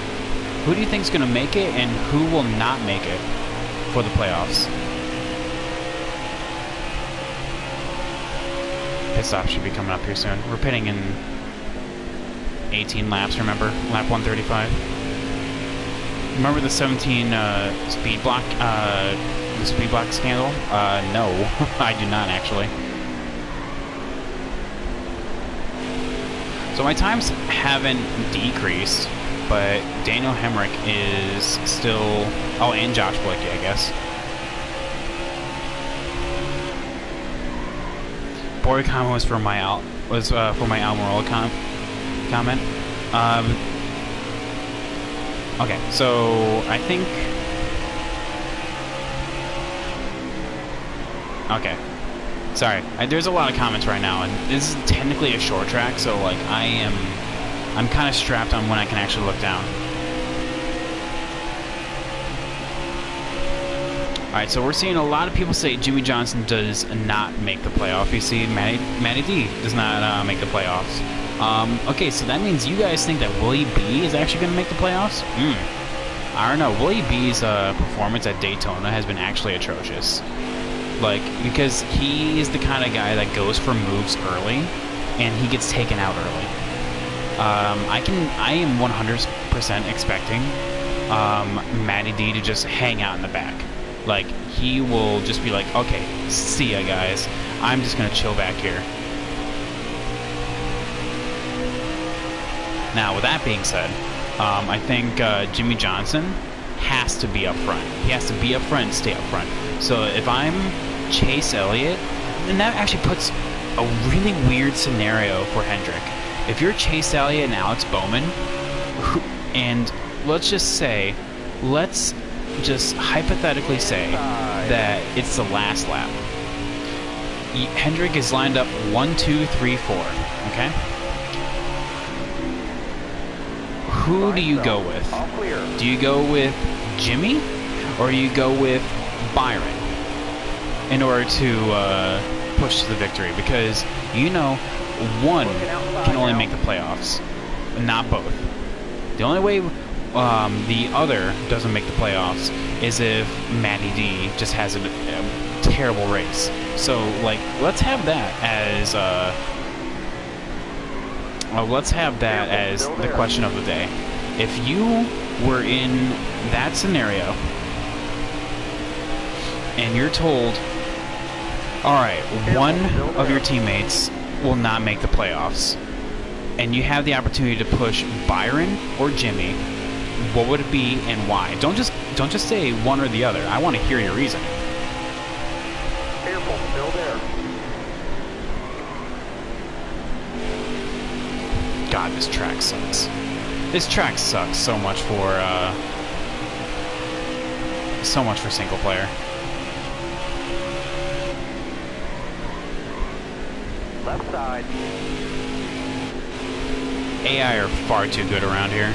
Who do you think is going to make it, and who will not make it for the playoffs? Pit stop should be coming up here soon. We're pitting in 18 laps, remember? Lap 135. Remember the 17 speed block scandal? No, I do not actually. So my times haven't decreased, but Daniel Hemrick is still... Oh, and Josh Blicky, I guess. Bory comment was for my Almirola comment. Okay, so I think... Okay. Sorry, there's a lot of comments right now, and this is technically a short track, so like I'm kind of strapped on when I can actually look down. Alright, so we're seeing a lot of people say Jimmy Johnson does not make the playoff. You see, Matty D does not make the playoffs. Okay, so that means you guys think that Willie B is actually going to make the playoffs? I don't know. Willie B's performance at Daytona has been actually atrocious. Like, because he is the kind of guy that goes for moves early, and he gets taken out early. I am 100% expecting Matty D to just hang out in the back. Like, he will just be like, okay, see ya, guys. I'm just gonna chill back here. Now, with that being said, I think Jimmy Johnson has to be up front. He has to be up front and stay up front. So if I'm Chase Elliott, then that actually puts a really weird scenario for Hendrick. If you're Chase Elliott and Alex Bowman, and let's just hypothetically say that it's the last lap. Hendrick is lined up 1, 2, 3, 4. Okay? Who do you go with? Do you go with Jimmy, or do you go with Byron in order to push to the victory? Because, you know, one can only make the playoffs, not both. The only way the other doesn't make the playoffs is if Matty D just has a terrible race. So, like, let's have that as the question of the day. If you were in that scenario and you're told, alright, one of your teammates will not make the playoffs, and you have the opportunity to push Byron or Jimmy, what would it be and why? Don't just say one or the other. I want to hear your reasoning. Careful, still there. God, this track sucks. This track sucks so much for single player. Left side. AI are far too good around here.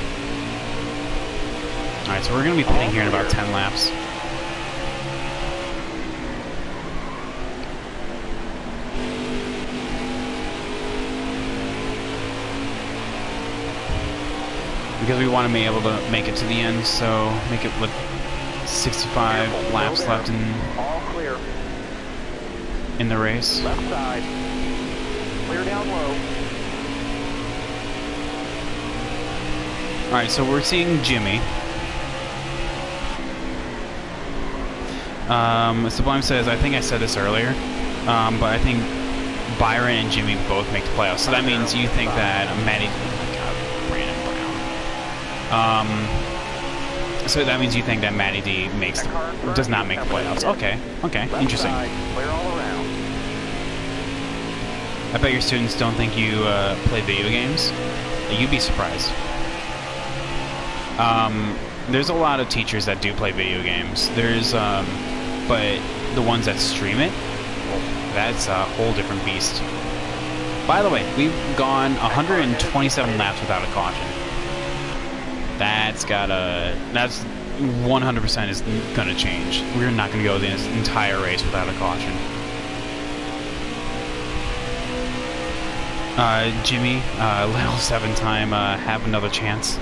Alright, so we're going to be pitting here in about 10 laps. Because we want to be able to make it to the end, so make it with 65 laps left in the race. Left side. Clear down low. Alright, so we're seeing Jimmy. Sublime says, I think I said this earlier, but I think Byron and Jimmy both make the playoffs. So that means you think that Matty... so that means you think that Matty D does not make the playoffs. Okay, interesting. Clear all around. I bet your students don't think you play video games. You'd be surprised. There's a lot of teachers that do play video games. There's, but the ones that stream it, that's a whole different beast. By the way, we've gone 127 laps without a caution. That's 100% is gonna change. We're not gonna go the entire race without a caution. Jimmy, little 7-time, have another chance.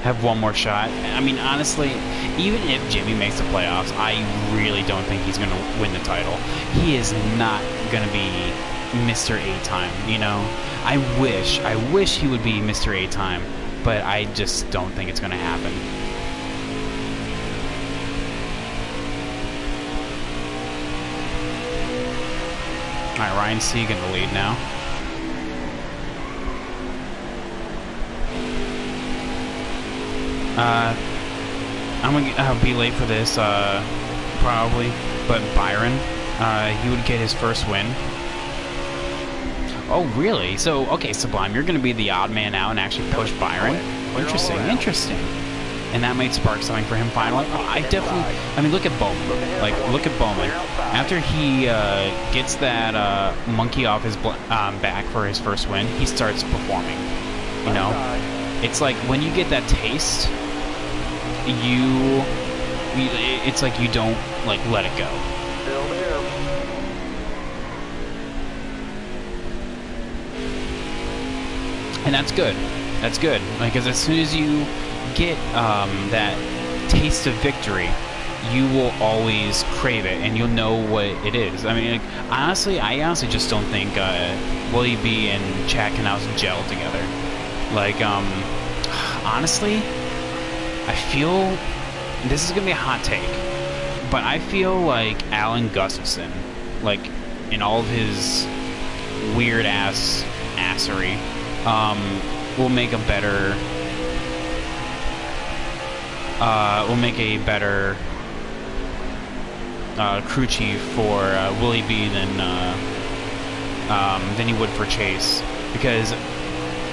Have one more shot. I mean, honestly, even if Jimmy makes the playoffs, I really don't think he's going to win the title. He is not going to be Mr. 8-time, you know? I wish he would be Mr. 8-time, but I just don't think it's going to happen. Alright, Ryan Sieg in the lead now. I'm gonna be late for this, probably, but Byron, he would get his first win. Oh, really? So, okay, Sublime, you're gonna be the odd man out and actually push Byron? Interesting, interesting. And that might spark something for him finally. Oh, I mean, look at Bowman. Like, look at Bowman. After he gets that monkey off his back for his first win, he starts performing. You know? It's like when you get that taste, it's like you don't like let it go. Still there. And that's good. That's good. Because as soon as you get that taste of victory, you will always crave it, and you'll know what it is. I mean, like, I honestly just don't think Willie B and Chad Knaus gel together. Like, honestly, I feel this is gonna be a hot take, but I feel like Alan Gustafson, like in all of his weird assery, will make a better crew chief for Willie B than he would for Chase, because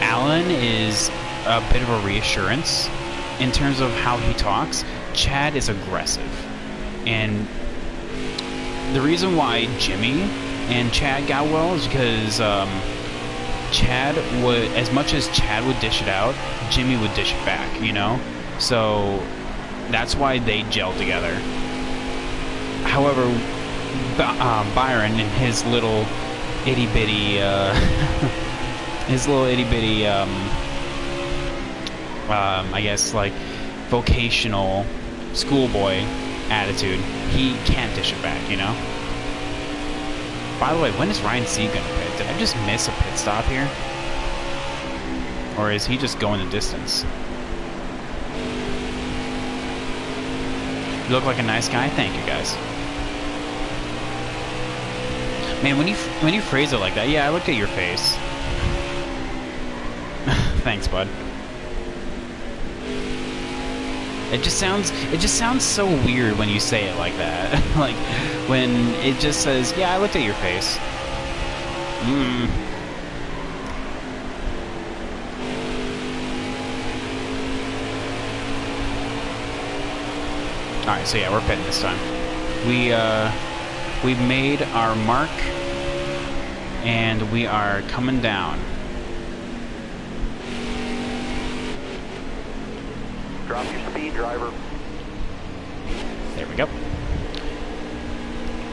Alan is a bit of a reassurance in terms of how he talks. Chad is aggressive, and the reason why Jimmy and Chad got well is because Chad would, as much as Chad would dish it out, Jimmy would dish it back, you know? So that's why they gel together. However, Byron and his little itty-bitty I guess, like, vocational schoolboy attitude, he can't dish it back, you know? By the way, when is Ryan Sieg gonna pit? Did I just miss a pit stop here? Or is he just going the distance? You look like a nice guy? Thank you, guys. Man, when you phrase it like that, yeah, I looked at your face. Thanks, bud. It just sounds so weird when you say it like that. Like when it just says, "Yeah, I looked at your face." All right, so yeah, we're pitting this time. We've made our mark, and we are coming down. Drop your speed, driver. There we go.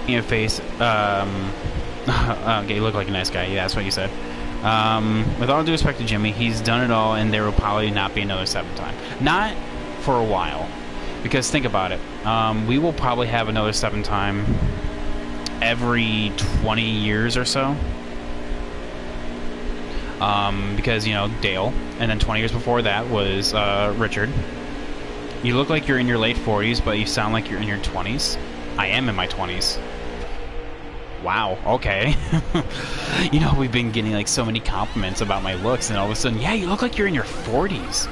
In your face. Okay, you look like a nice guy. Yeah, that's what you said. With all due respect to Jimmy, he's done it all, and there will probably not be another 7-time. Not for a while. Because think about it. We will probably have another 7-time every 20 years or so. Because, you know, Dale. And then 20 years before that was Richard. You look like you're in your late 40s, but you sound like you're in your 20s. I am in my 20s. Wow, okay. You know, we've been getting like so many compliments about my looks, and all of a sudden, yeah, you look like you're in your 40s.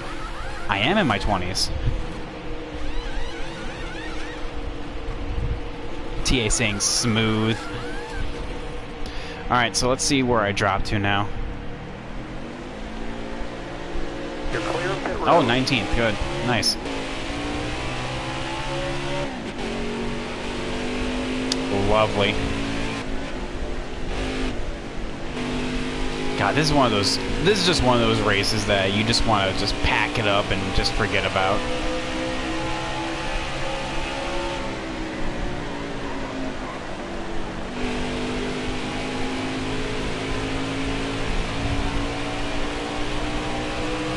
I am in my 20s. TA saying smooth. Alright, so let's see where I drop to now. You're clear of pit road. Oh, 19th, good. Nice. Lovely. God, this is just one of those races that you just want to just pack it up and just forget about.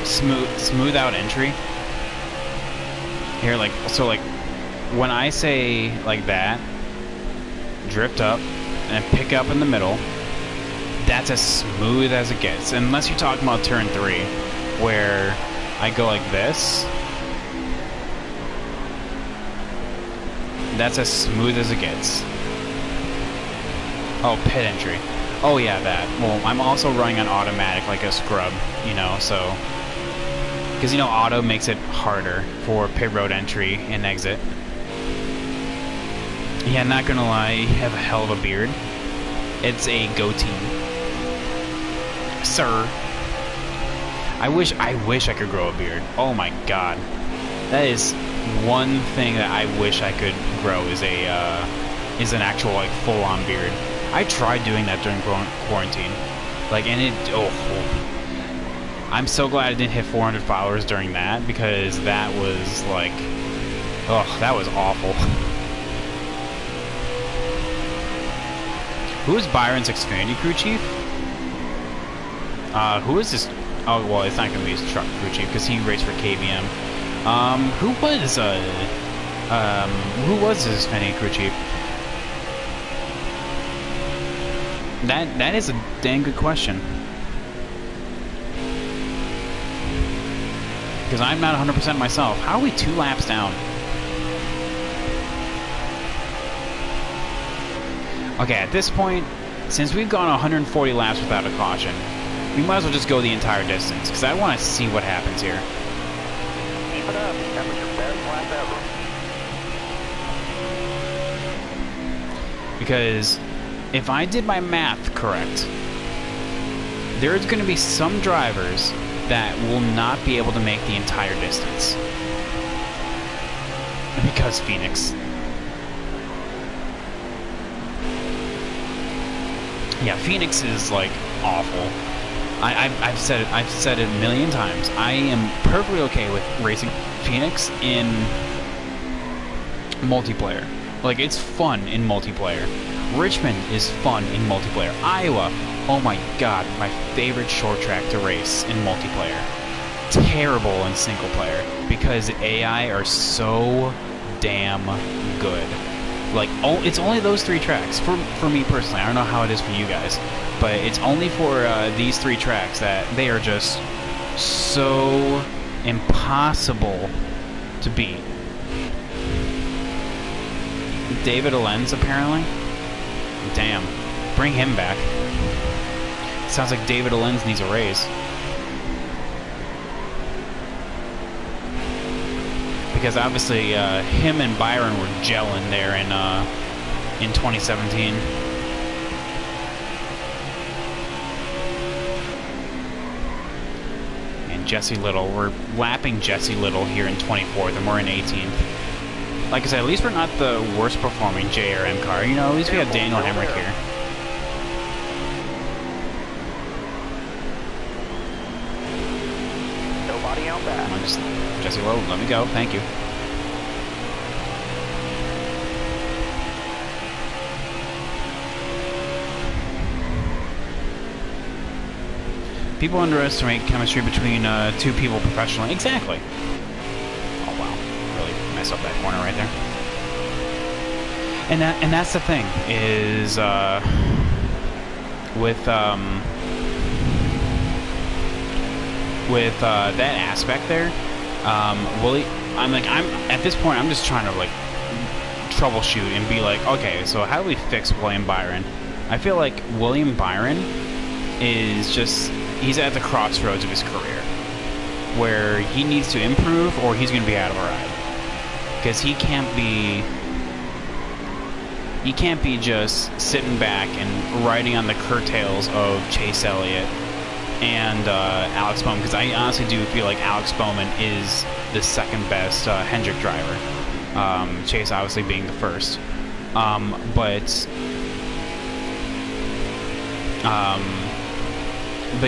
smooth out entry. Here, like, so like, when I say like that, drift up and pick up in the middle, that's as smooth as it gets. Unless you're talking about turn 3, where I go like this. That's as smooth as it gets. Oh, pit entry. Oh yeah, that. Well, I'm also running on automatic like a scrub, you know, so... Because, you know, auto makes it harder for pit road entry and exit. Yeah, not gonna lie, you have a hell of a beard. It's a goatee. Sir. I wish I could grow a beard. Oh my god. That is one thing that I wish I could grow is an actual like full-on beard. I tried doing that during quarantine. Like, and it I'm so glad I didn't hit 400 followers during that, because that was like, oh, that was awful. Who is Byron's Xfinity crew chief? Who is this? Oh, well, it's not going to be his truck crew chief, because he raced for KBM. Who was his Xfinity crew chief? That is a dang good question. Because I'm not 100% myself. How are we 2 laps down? Okay, at this point, since we've gone 140 laps without a caution, we might as well just go the entire distance, because I want to see what happens here. Keep it up. That was your best lap ever. Because if I did my math correct, there's going to be some drivers that will not be able to make the entire distance. Because Phoenix. Yeah, Phoenix is like awful. I've said it a million times. I am perfectly okay with racing Phoenix in multiplayer. Like, it's fun in multiplayer. Richmond is fun in multiplayer. Iowa, oh my god, my favorite short track to race in multiplayer. Terrible in single player, because AI are so damn good. Like, it's only those 3 tracks, for me personally. I don't know how it is for you guys, but it's only for these 3 tracks that they are just so impossible to beat. David Allenz, apparently? Damn. Bring him back. Sounds like David Allenz needs a raise. Because obviously, him and Byron were gelling there in 2017. And Jesse Little, we're lapping Jesse Little here in 24th, and we're in 18th. Like I said, at least we're not the worst performing JRM car. You know, at least we have Daniel Hemrick here. Nobody out back. Come on, just Jesse Little, let me go. Thank you. People underestimate chemistry between 2 people professionally. Exactly. Oh wow, really messed up that corner right there. And that's the thing is with that aspect there. I'm at this point I'm just trying to like troubleshoot and be like, okay, so how do we fix William Byron? I feel like William Byron is just, he's at the crossroads of his career where he needs to improve or he's going to be out of a ride. Because he can't be just sitting back and riding on the curtails of Chase Elliott and Alex Bowman, because I honestly do feel like Alex Bowman is the second best Hendrick driver. Chase obviously being the first. But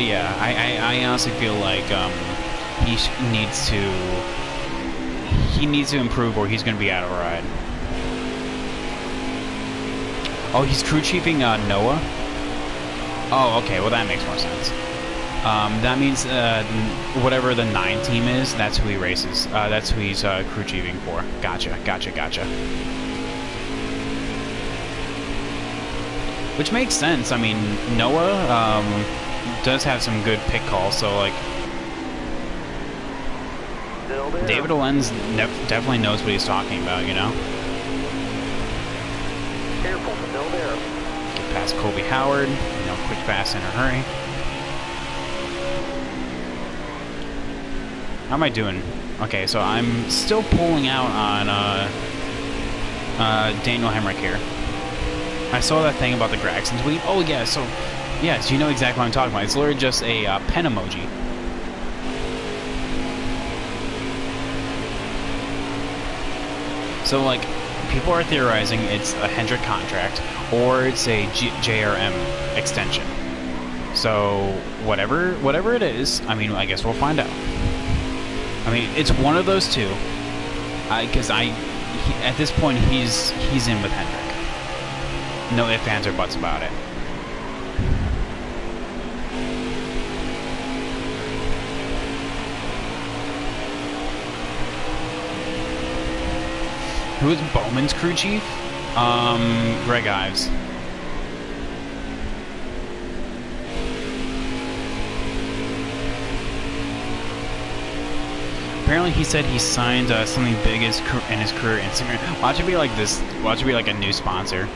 yeah, I honestly feel like he needs to improve or he's going to be out of a ride. Oh, he's crew chiefing Noah? Oh, okay, well that makes more sense. That means whatever the 9 team is, that's who he races. That's who he's crew chiefing for. Gotcha. Which makes sense. I mean, Noah does have some good pick calls, so like David Olenz definitely knows what he's talking about, you know? Careful, still there. Get past Colby Howard, you know, quick, fast, in a hurry. How am I doing? Okay, so I'm still pulling out on Daniel Hemrick here. I saw that thing about the Gregson tweet. Oh yeah, so yes, you know exactly what I'm talking about. It's literally just a pen emoji. So like, people are theorizing it's a Hendrick contract or it's a JRM extension. So whatever it is, I mean, I guess we'll find out. I mean, it's one of those two. Because at this point he's in with Hendrick. No ifs, ands, or buts about it. Who is Bowman's crew chief? Greg Ives. Apparently he said he signed something big in his career Instagram. Watch it be like this. Watch it be like a new sponsor.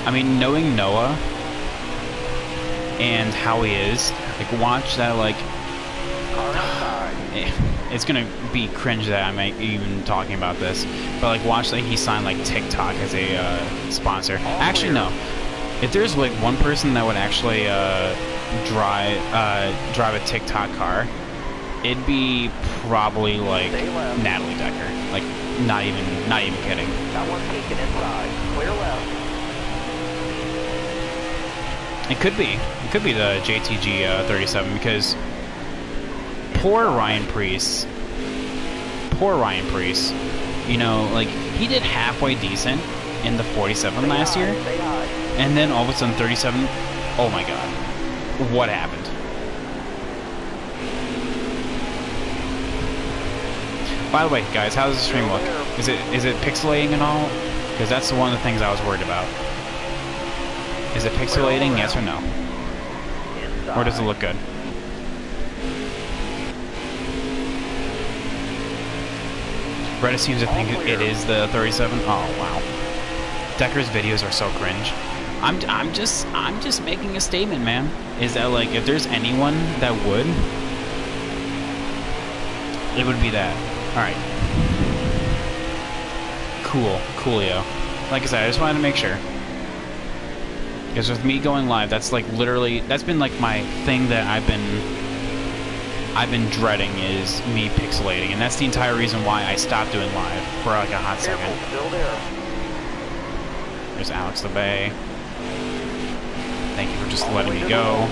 I mean, knowing Noah and how he is, like, watch that, like, it's gonna be cringe that I'm even talking about this, but, like, watch that he signed, like, TikTok as a sponsor. Actually, no. If there's, like, one person that would actually drive a TikTok car, it'd be probably, like, Natalie Decker. Like, not even kidding. That one's taken inside. Clear left. It could be the JTG 37 because poor Ryan Preece, you know, like, he did halfway decent in the 47 last year, and then all of a sudden 37, oh my god, what happened? By the way, guys, how does the stream look? Is it pixelating and all? Because that's one of the things I was worried about. Is it pixelating, yes or no? Or does it look good? Reddit seems to think it is the 37. Oh wow. Decker's videos are so cringe. I'm just making a statement, man. Is that, like, if there's anyone that would, it would be that. Alright. Coolio. Like I said, I just wanted to make sure. Because with me going live, that's like literally, that's been like my thing that I've been dreading, is me pixelating, and that's the entire reason why I stopped doing live for like a hot second. Still there. There's Alex the Bay. Thank you for just letting me go.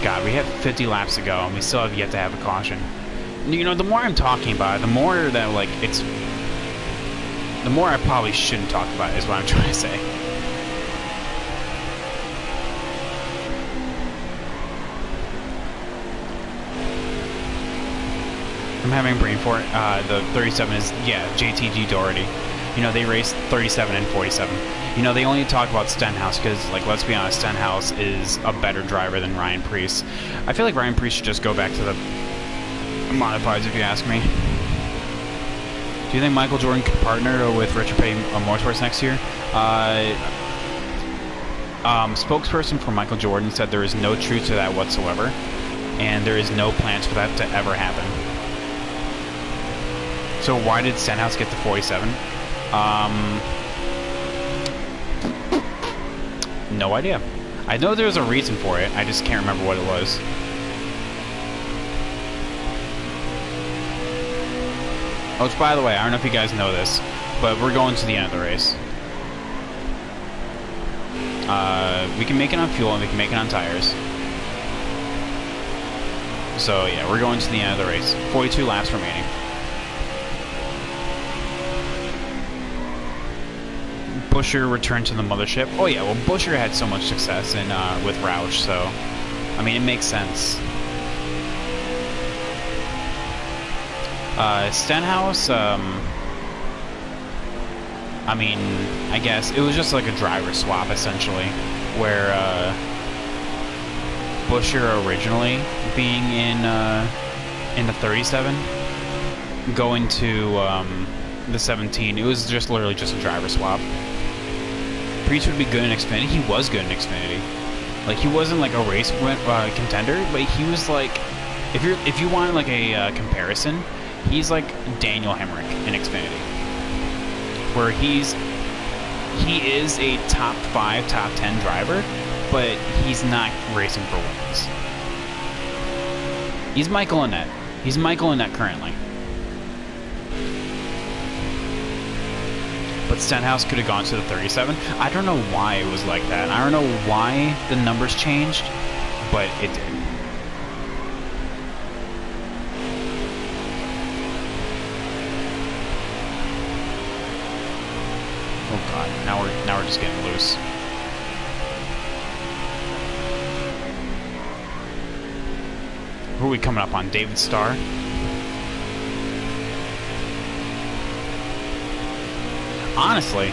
God, we have 50 laps to go, and we still have yet to have a caution. You know, the more I'm talking about it, the more that, like, the more I probably shouldn't talk about it, is what I'm trying to say. I'm having a brain fart. The 37 is, yeah, JTG Doherty. You know, they raced 37 and 47. You know, they only talk about Stenhouse because, like, let's be honest, Stenhouse is a better driver than Ryan Preece. I feel like Ryan Preece should just go back to the modifieds, if you ask me. Do you think Michael Jordan could partner with Richard Petty Motorsports next year? Spokesperson for Michael Jordan said there is no truth to that whatsoever, and there is no plans for that to ever happen. So why did Stenhouse get the 47? No idea. I know there's a reason for it, I just can't remember what it was. Oh, which, by the way, I don't know if you guys know this, but we're going to the end of the race. We can make it on fuel and we can make it on tires. So yeah, we're going to the end of the race. 42 laps remaining. Busher returned to the mothership. Oh yeah, well Busher had so much success in with Roush, so I mean it makes sense. Stenhouse, I mean, I guess it was just like a driver swap essentially, where Busher originally being in the 37, going to the 17, it was just literally just a driver swap. Priest would be good in Xfinity. He was good in Xfinity. Like he wasn't like a race contender, but he was like, if you want like a comparison, he's like Daniel Hemrick in Xfinity, where he is a top 5, top 10 driver, but he's not racing for wins. He's Michael Annett. He's Michael Annett currently. But Stenhouse could have gone to the 37. I don't know why it was like that. I don't know why the numbers changed, but it did. Oh god, now we're just getting loose. Who are we coming up on? David Starr? Honestly,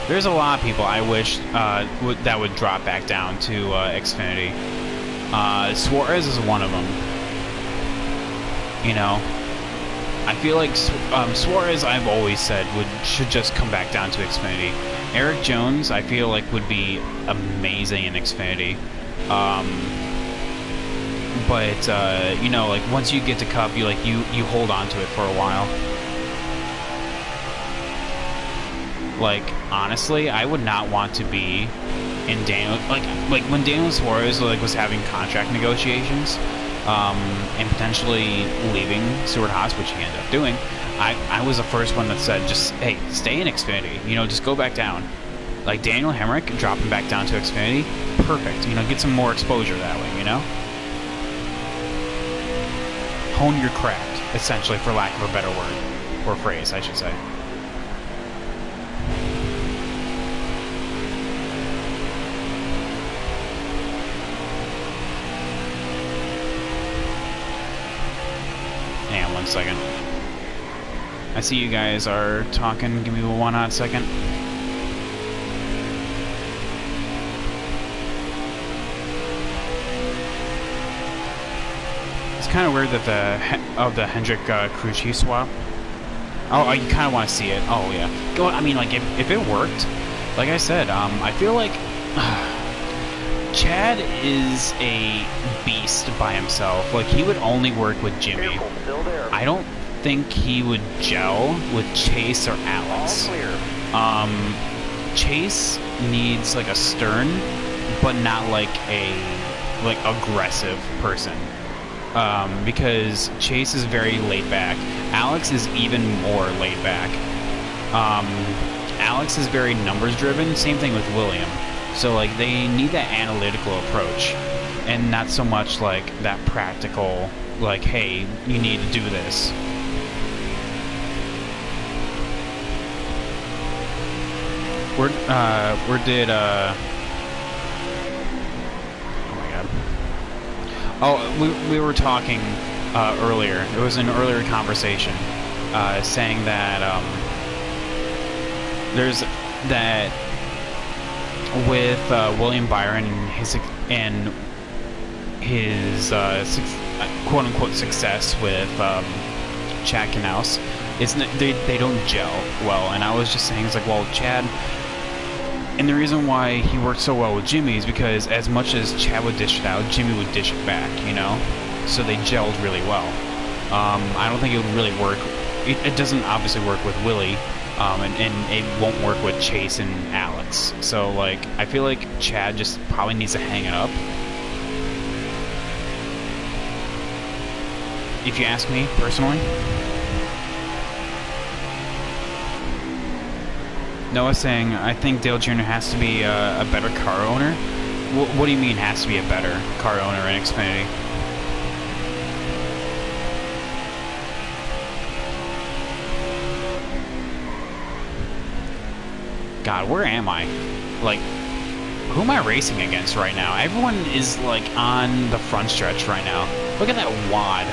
there's a lot of people I wish that would drop back down to Xfinity. Suarez is one of them. You know, I feel like Suarez, I've always said, should just come back down to Xfinity. Eric Jones, I feel like would be amazing in Xfinity. But you know, like once you get to Cup, you hold on to it for a while. Like honestly, I would not want to be in Daniel like when Daniel Suarez was having contract negotiations and potentially leaving Stewart Haas, which he ended up doing. I was the first one that said, just hey, stay in Xfinity. You know, just go back down. Like Daniel Hemrick, dropping back down to Xfinity, perfect. You know, get some more exposure that way. You know, hone your craft, essentially, for lack of a better word or phrase, I should say. Hang on 1 second. I see you guys are talking. Give me 1 hot second. It's kind of weird that the Hendrick crew chief swap. Oh, you kind of want to see it. Oh yeah. Go. I mean, like if it worked, like I said, I feel like Chad is a beast by himself. Like he would only work with Jimmy. I don't think he would gel with Chase or Alex. Chase needs like a stern, but not like a aggressive person. Because Chase is very laid back. Alex is even more laid back. Alex is very numbers driven. Same thing with William. So like they need that analytical approach, and not so much like that practical. Like, hey, you need to do this. Where did oh my god. Oh, we were talking earlier. It was an earlier conversation saying that there's that with William Byron and his quote unquote success with Chad Knaus, they don't gel well. And I was just saying, it's like, well, Chad. And the reason why he worked so well with Jimmy is because as much as Chad would dish it out, Jimmy would dish it back, you know? So they gelled really well. I don't think it would really work. It doesn't obviously work with Willie, and it won't work with Chase and Alex. So, like, I feel like Chad just probably needs to hang it up. If you ask me, personally. Noah saying, I think Dale Jr. has to be a better car owner. What do you mean has to be a better car owner in Xfinity? God, where am I? Like, who am I racing against right now? Everyone is, like, on the front stretch right now. Look at that wad.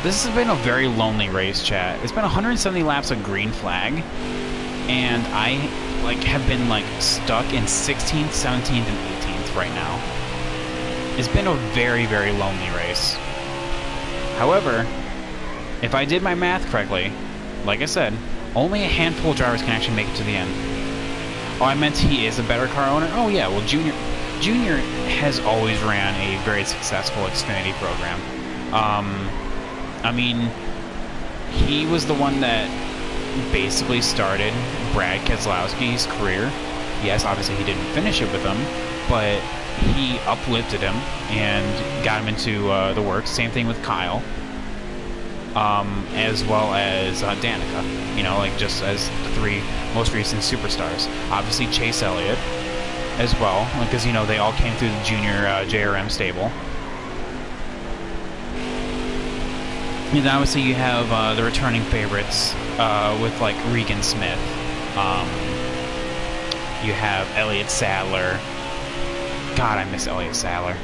This has been a very lonely race, chat. It's been 170 laps of green flag, and I, like, have been, like, stuck in 16th, 17th, and 18th right now. It's been a very, very lonely race. However, if I did my math correctly, like I said, only a handful of drivers can actually make it to the end. Oh, I meant he is a better car owner? Oh yeah, well Junior has always ran a very successful Xfinity program. I mean, he was the one that basically started Brad Keselowski's career. Yes, obviously he didn't finish it with him, but he uplifted him and got him into the works. Same thing with Kyle. As well as Danica, you know, like just as the three most recent superstars. Obviously Chase Elliott as well, because, you know, they all came through the junior JRM stable. And obviously you have the returning favorites with like Regan Smith. You have Elliott Sadler. God, I miss Elliott Sadler.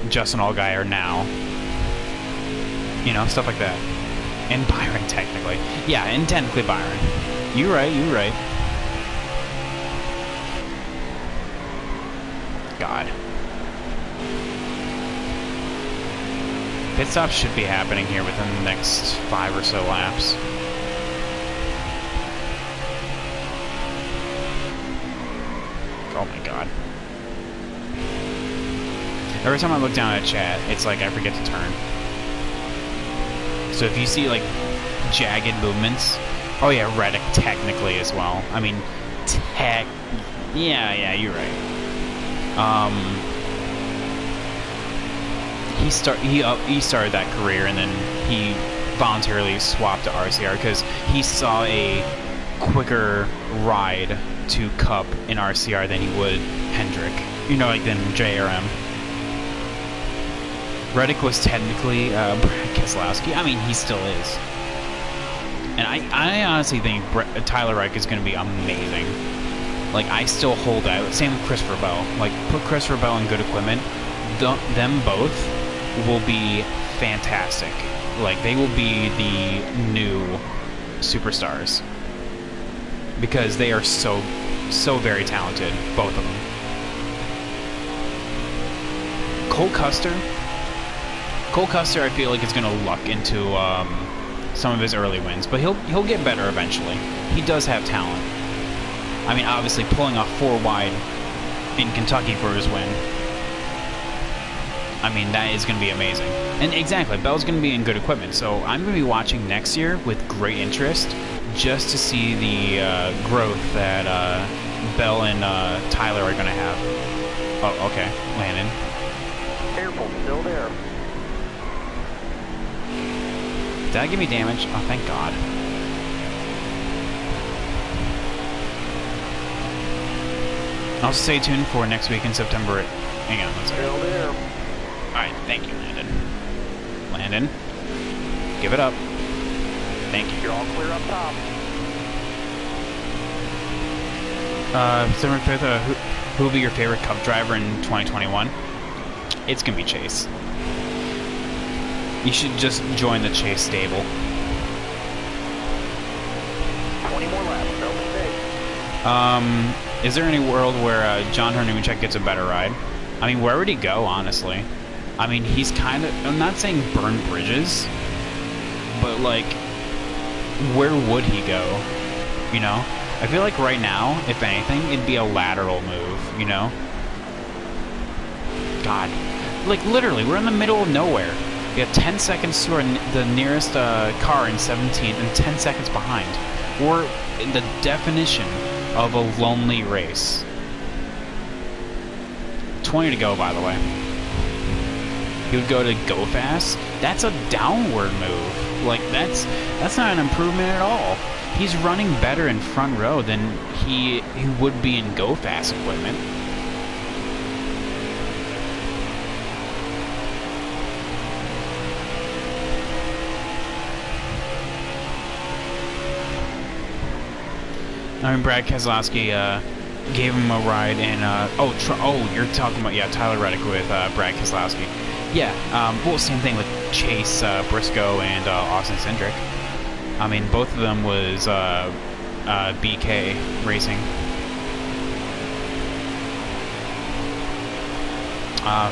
Justin Allgaier now. You know, stuff like that. And Byron, technically. Yeah, and technically Byron. You're right, you're right. God. Pit stops should be happening here within the next 5 or so laps. Oh my god. Every time I look down at chat, it's like I forget to turn. So if you see, like, jagged movements... Oh, yeah, Reddick technically as well. I mean, Yeah, you're right. He started that career, and then he voluntarily swapped to RCR because he saw a quicker ride to Cup in RCR than he would Hendrick. You know, like, than JRM. Reddick was technically Brad Keselowski. I mean, he still is. And I honestly think Tyler Reddick is going to be amazing. Like, I still hold out. Same with Christopher Bell. Like, put Christopher Bell in good equipment. Them both will be fantastic. Like, they will be the new superstars. Because they are so very talented, both of them. Cole Custer, I feel like, is going to luck into some of his early wins, but he'll get better eventually. He does have talent. I mean, obviously, pulling off 4 wide in Kentucky for his win. I mean, that is going to be amazing. And exactly, Bell's going to be in good equipment, so I'm going to be watching next year with great interest just to see the growth that Bell and Tyler are going to have. Oh, okay, Landon. Careful, still there. Did that give me damage? Oh, thank God. I'll stay tuned for next week in September. Hang on, one second. Still there. Alright, thank you, Landon. Landon, give it up. Thank you. You're all clear up top. September 5th, who will be your favorite Cup driver in 2021? It's going to be Chase. You should just join the Chase stable. 20 more laps, no mistake. Is there any world where John Hernumchek gets a better ride? I mean, where would he go, honestly? I mean, he's kind of... I'm not saying burn bridges, but, like, where would he go? You know? I feel like right now, if anything, it'd be a lateral move, you know? God. Like, literally, we're in the middle of nowhere. We have 10 seconds to the nearest car in 17th and 10 seconds behind. We're in the definition of a lonely race. 20 to go, by the way. He would go to go fast. That's a downward move. Like, that's not an improvement at all. He's running better in front row than he would be in go fast equipment. I mean, Brad Keselowski gave him a ride in, you're talking about, yeah, Tyler Reddick with Brad Keselowski. Yeah, well, same thing with Chase Briscoe and Austin Cindric. I mean, both of them was BK Racing.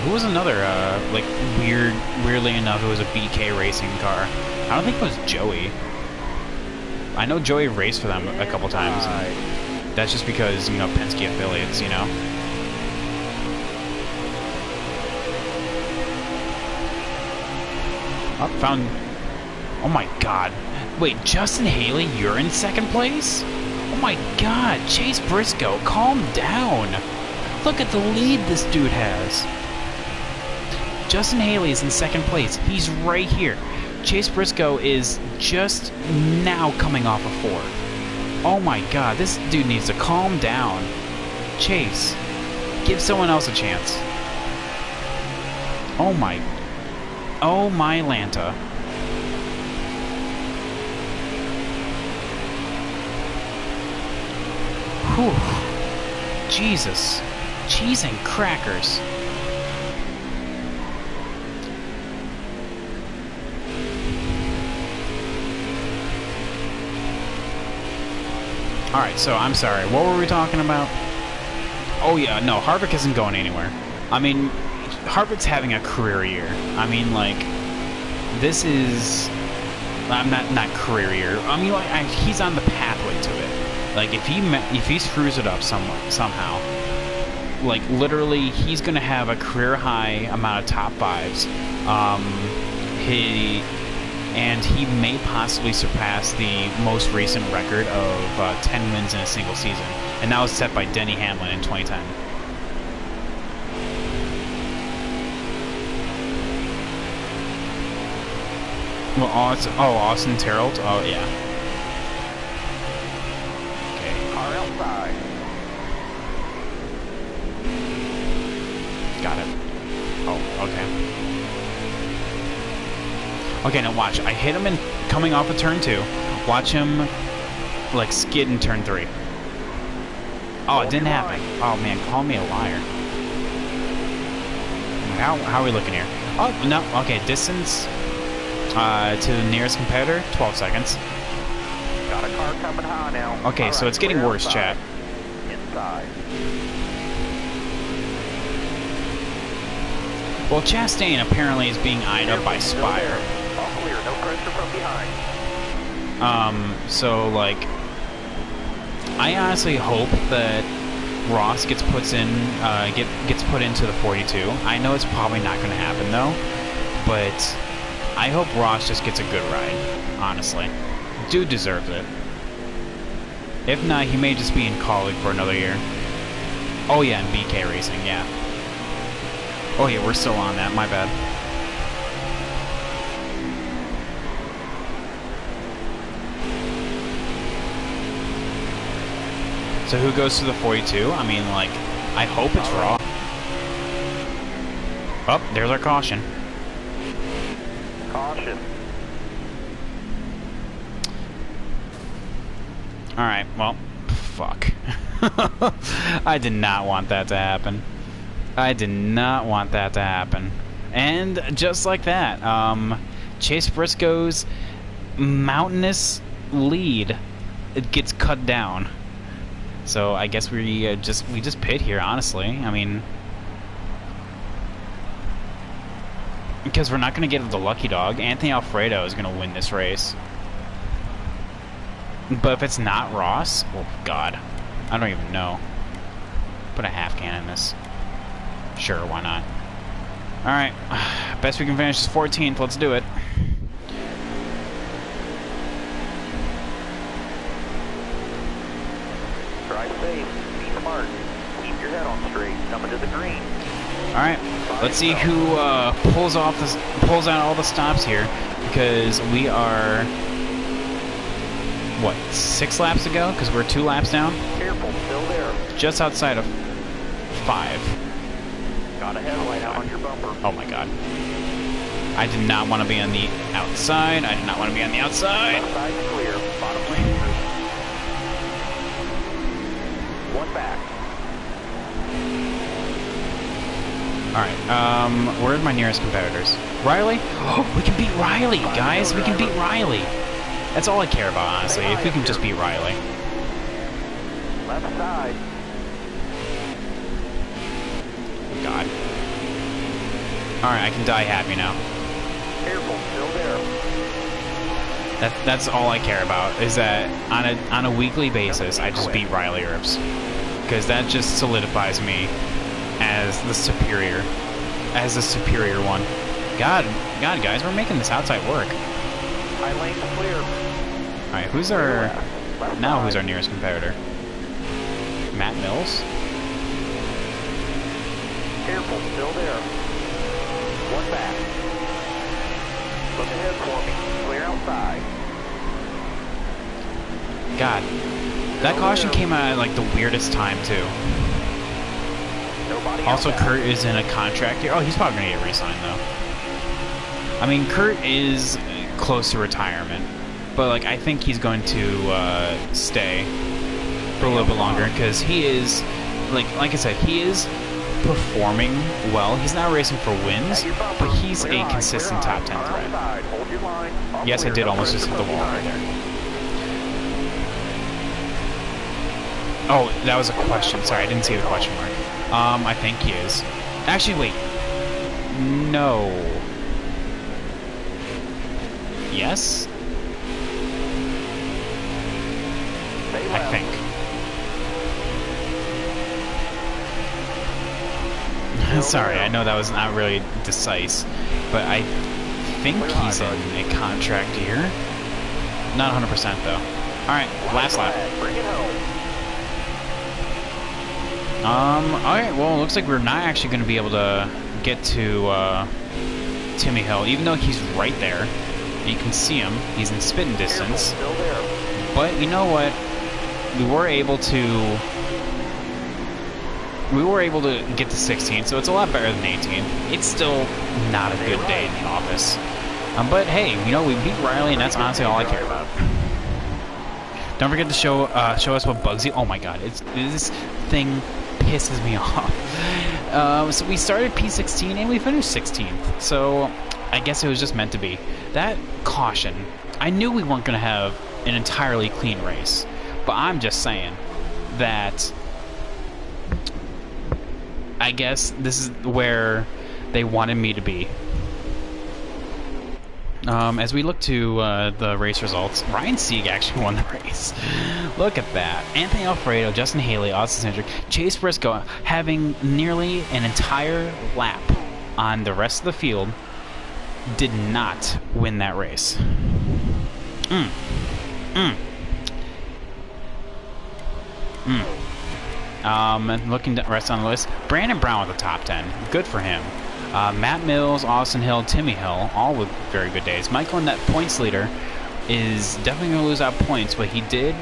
Who was another, like, weirdly enough, it was a BK Racing car. I don't think it was Joey. I know Joey raced for them a couple times. And that's just because, you know, Penske affiliates, you know? Oh, found... Oh my god. Wait, Justin Haley, you're in second place? Oh my god, Chase Briscoe, calm down. Look at the lead this dude has. Justin Haley is in second place. He's right here. Chase Briscoe is just now coming off a fourth. Oh my god, this dude needs to calm down. Chase, give someone else a chance. Oh my Lanta. Whew. Jesus. Cheese and crackers. Alright, so I'm sorry. What were we talking about? Oh yeah, no, Harvick isn't going anywhere. I mean, Harvick's having a career year. I mean, like, this is... I'm not career year. I mean, like, he's on the pathway to it. Like, if he screws it up somehow, like, literally, he's gonna have a career high amount of top fives. He may possibly surpass the most recent record of 10 wins in a single season, and that was set by Denny Hamlin in 2010. Well, Austin Terrell. Oh yeah. Okay. Car outside. Got it. Oh, okay. Okay, now watch. I hit him in coming off of turn 2. Watch him, like, skid in turn 3. Oh, it didn't happen. Oh, man, call me a liar. How are we looking here? Oh, no. Okay, distance to the nearest competitor, 12 seconds. Got a car coming high now. Okay, so it's getting worse, chat. Inside. Well, Chastain apparently is being eyed up by Spire. All clear, no pressure from behind. So, like, I honestly hope that Ross gets put into the 42. I know it's probably not going to happen, though, but I hope Ross just gets a good ride, honestly. Dude deserves it. If not, he may just be in college for another year. Oh, yeah, and BK Racing, yeah. Oh, yeah, we're still on that. My bad. So who goes to the 42? I mean, like, I hope it's Raw. Oh, there's our caution. Caution. Alright, well, fuck. I did not want that to happen. I did not want that to happen. And just like that, Chase Briscoe's mountainous lead, it gets cut down. So I guess we just pit here, honestly. I mean, because we're not going to get the lucky dog. Anthony Alfredo is going to win this race. But if it's not Ross, oh god, I don't even know. Put a half can in this. Sure, why not? Alright, best we can finish is 14th. Let's do it. Try safe. Be smart. Keep your head on straight. Coming to the green. Alright, let's see who pulls out all the stops here, because we are, what, 6 laps to go? Because we're 2 laps down? Careful, still there. Just outside of 5. Got a headlight out on your bumper. Oh my god. I did not want to be on the outside. I did not want to be on the outside. Left side's clear. Bottom lane. Alright, where's my nearest competitors? Riley? Oh, we can beat Riley, guys! We can beat Riley! That's all I care about, honestly, if we can just beat Riley. Left side. God. Alright, I can die happy now. Careful, still there. That's all I care about, is that on a weekly basis, I just beat Riley Herbs. Because that just solidifies me as the superior one. God, guys, we're making this outside work. High lane clear. Alright, who's our nearest competitor? Matt Mills? Careful, still there. One back. Look ahead for me. Clear outside. God, that caution came out at like the weirdest time too. Nobody Also, outside. Kurt is in a contract year. Oh, he's probably gonna get re-signed though. I mean, Kurt is close to retirement, but like I think he's going to stay for a little bit longer because he is, like I said, he is performing well. He's not racing for wins, but he's a consistent top 10 threat. Yes, I did almost just hit the wall right there. Oh, that was a question. Sorry, I didn't see the question mark. I think he is. Actually, wait. No. Yes? I think. Sorry, I know that was not really decisive, but I think he's in a contract year. Not 100% though. Alright, last lap. Bring it home. Alright, well, it looks like we're not actually going to be able to get to Timmy Hill, even though he's right there. You can see him. He's in spitting distance. Still there. But you know what? We were able to get to 16, so it's a lot better than 18. It's still not a good day in the office. But hey, you know, we beat Riley, and that's honestly all I care about. Don't forget to show us what bugs you. Oh my god, this thing pisses me off. So we started P16 and we finished 16th. So I guess it was just meant to be. That caution, I knew we weren't going to have an entirely clean race, but I'm just saying that I guess this is where they wanted me to be. As we look to the race results, Ryan Sieg actually won the race. Look at that. Anthony Alfredo, Justin Haley, Austin Cindric, Chase Briscoe having nearly an entire lap on the rest of the field did not win that race. Looking at the rest on the list, Brandon Brown with the top 10. Good for him. Matt Mills, Austin Hill, Timmy Hill, all with very good days. Michael, in that points leader, is definitely going to lose out points, but he did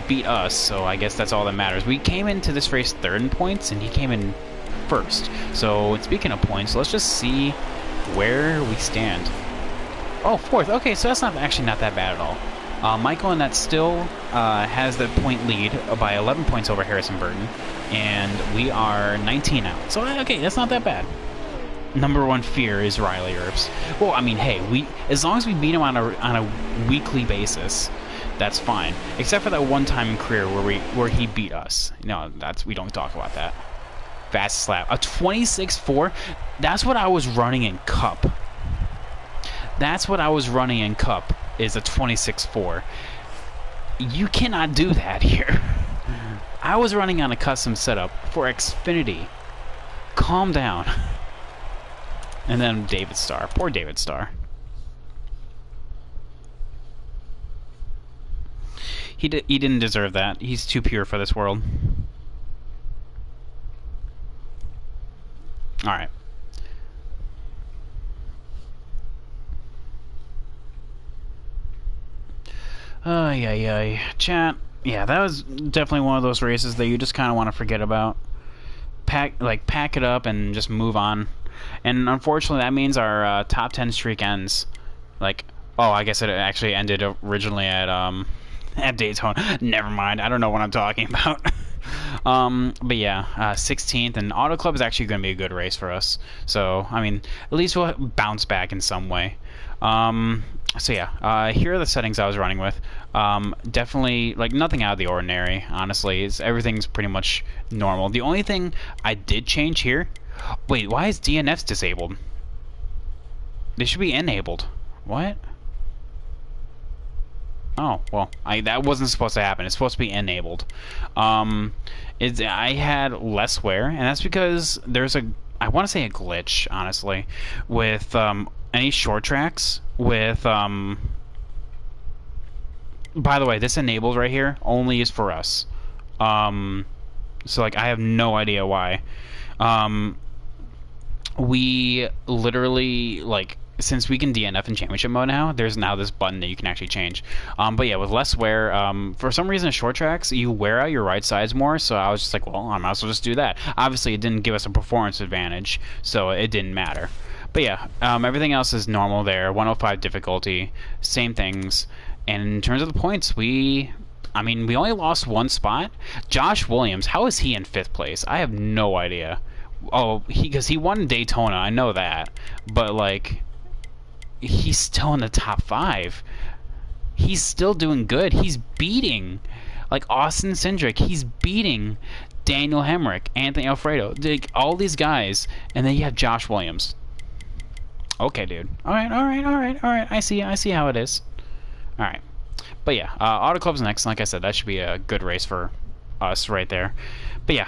beat us, so I guess that's all that matters. We came into this race third in points, and he came in first. So, speaking of points, let's just see where we stand. Oh, fourth. Okay, so that's actually not that bad at all. Michael in that still has the point lead by 11 points over Harrison Burton, and we are 19 out. So, okay, that's not that bad. Number one fear is Riley Herbs. Well, I mean, hey, as long as we beat him on a weekly basis, that's fine. Except for that one time in career where he beat us. No, we don't talk about that. Fastest lap, a 26.4. That's what I was running in Cup. That's what I was running in Cup, is a 26.4. You cannot do that here. I was running on a custom setup for Xfinity. Calm down. And then David Starr. Poor David Starr. He didn't deserve that. He's too pure for this world. Alright. Chat. Yeah, that was definitely one of those races that you just kind of want to forget about. Pack it up and just move on. And unfortunately, that means our top 10 streak ends. Oh, I guess it actually ended originally at Daytona. Never mind. I don't know what I'm talking about. But yeah, 16th, and Auto Club is actually going to be a good race for us. So, I mean, at least we'll bounce back in some way. So yeah, here are the settings I was running with. Definitely, like, nothing out of the ordinary, honestly. Everything's pretty much normal. The only thing I did change here... Wait, why is DNFs disabled? They should be enabled. What? Oh, well, that wasn't supposed to happen. It's supposed to be enabled. I had less wear, and that's because there's I want to say a glitch, honestly, with any short tracks with by the way, this enabled right here only is for us. So like I have no idea why. We literally, like, since we can DNF in championship mode now, there's now this button that you can actually change. But yeah, with less wear, for some reason, short tracks, you wear out your right sides more, so I was just like, well, I might as well just do that. Obviously, it didn't give us a performance advantage, so it didn't matter. But yeah, everything else is normal there. 105 difficulty, same things. And in terms of the points, we only lost one spot. Josh Williams, how is he in 5th place? I have no idea. Oh, because he won Daytona, I know that. But, like, he's still in the top 5. He's still doing good. He's beating, like, Austin Cindric. He's beating Daniel Hemrick, Anthony Alfredo, like, all these guys. And then you have Josh Williams. Okay, dude. All right. I see how it is. All right. But yeah, Auto Club's next. Like I said, that should be a good race for us right there. But yeah.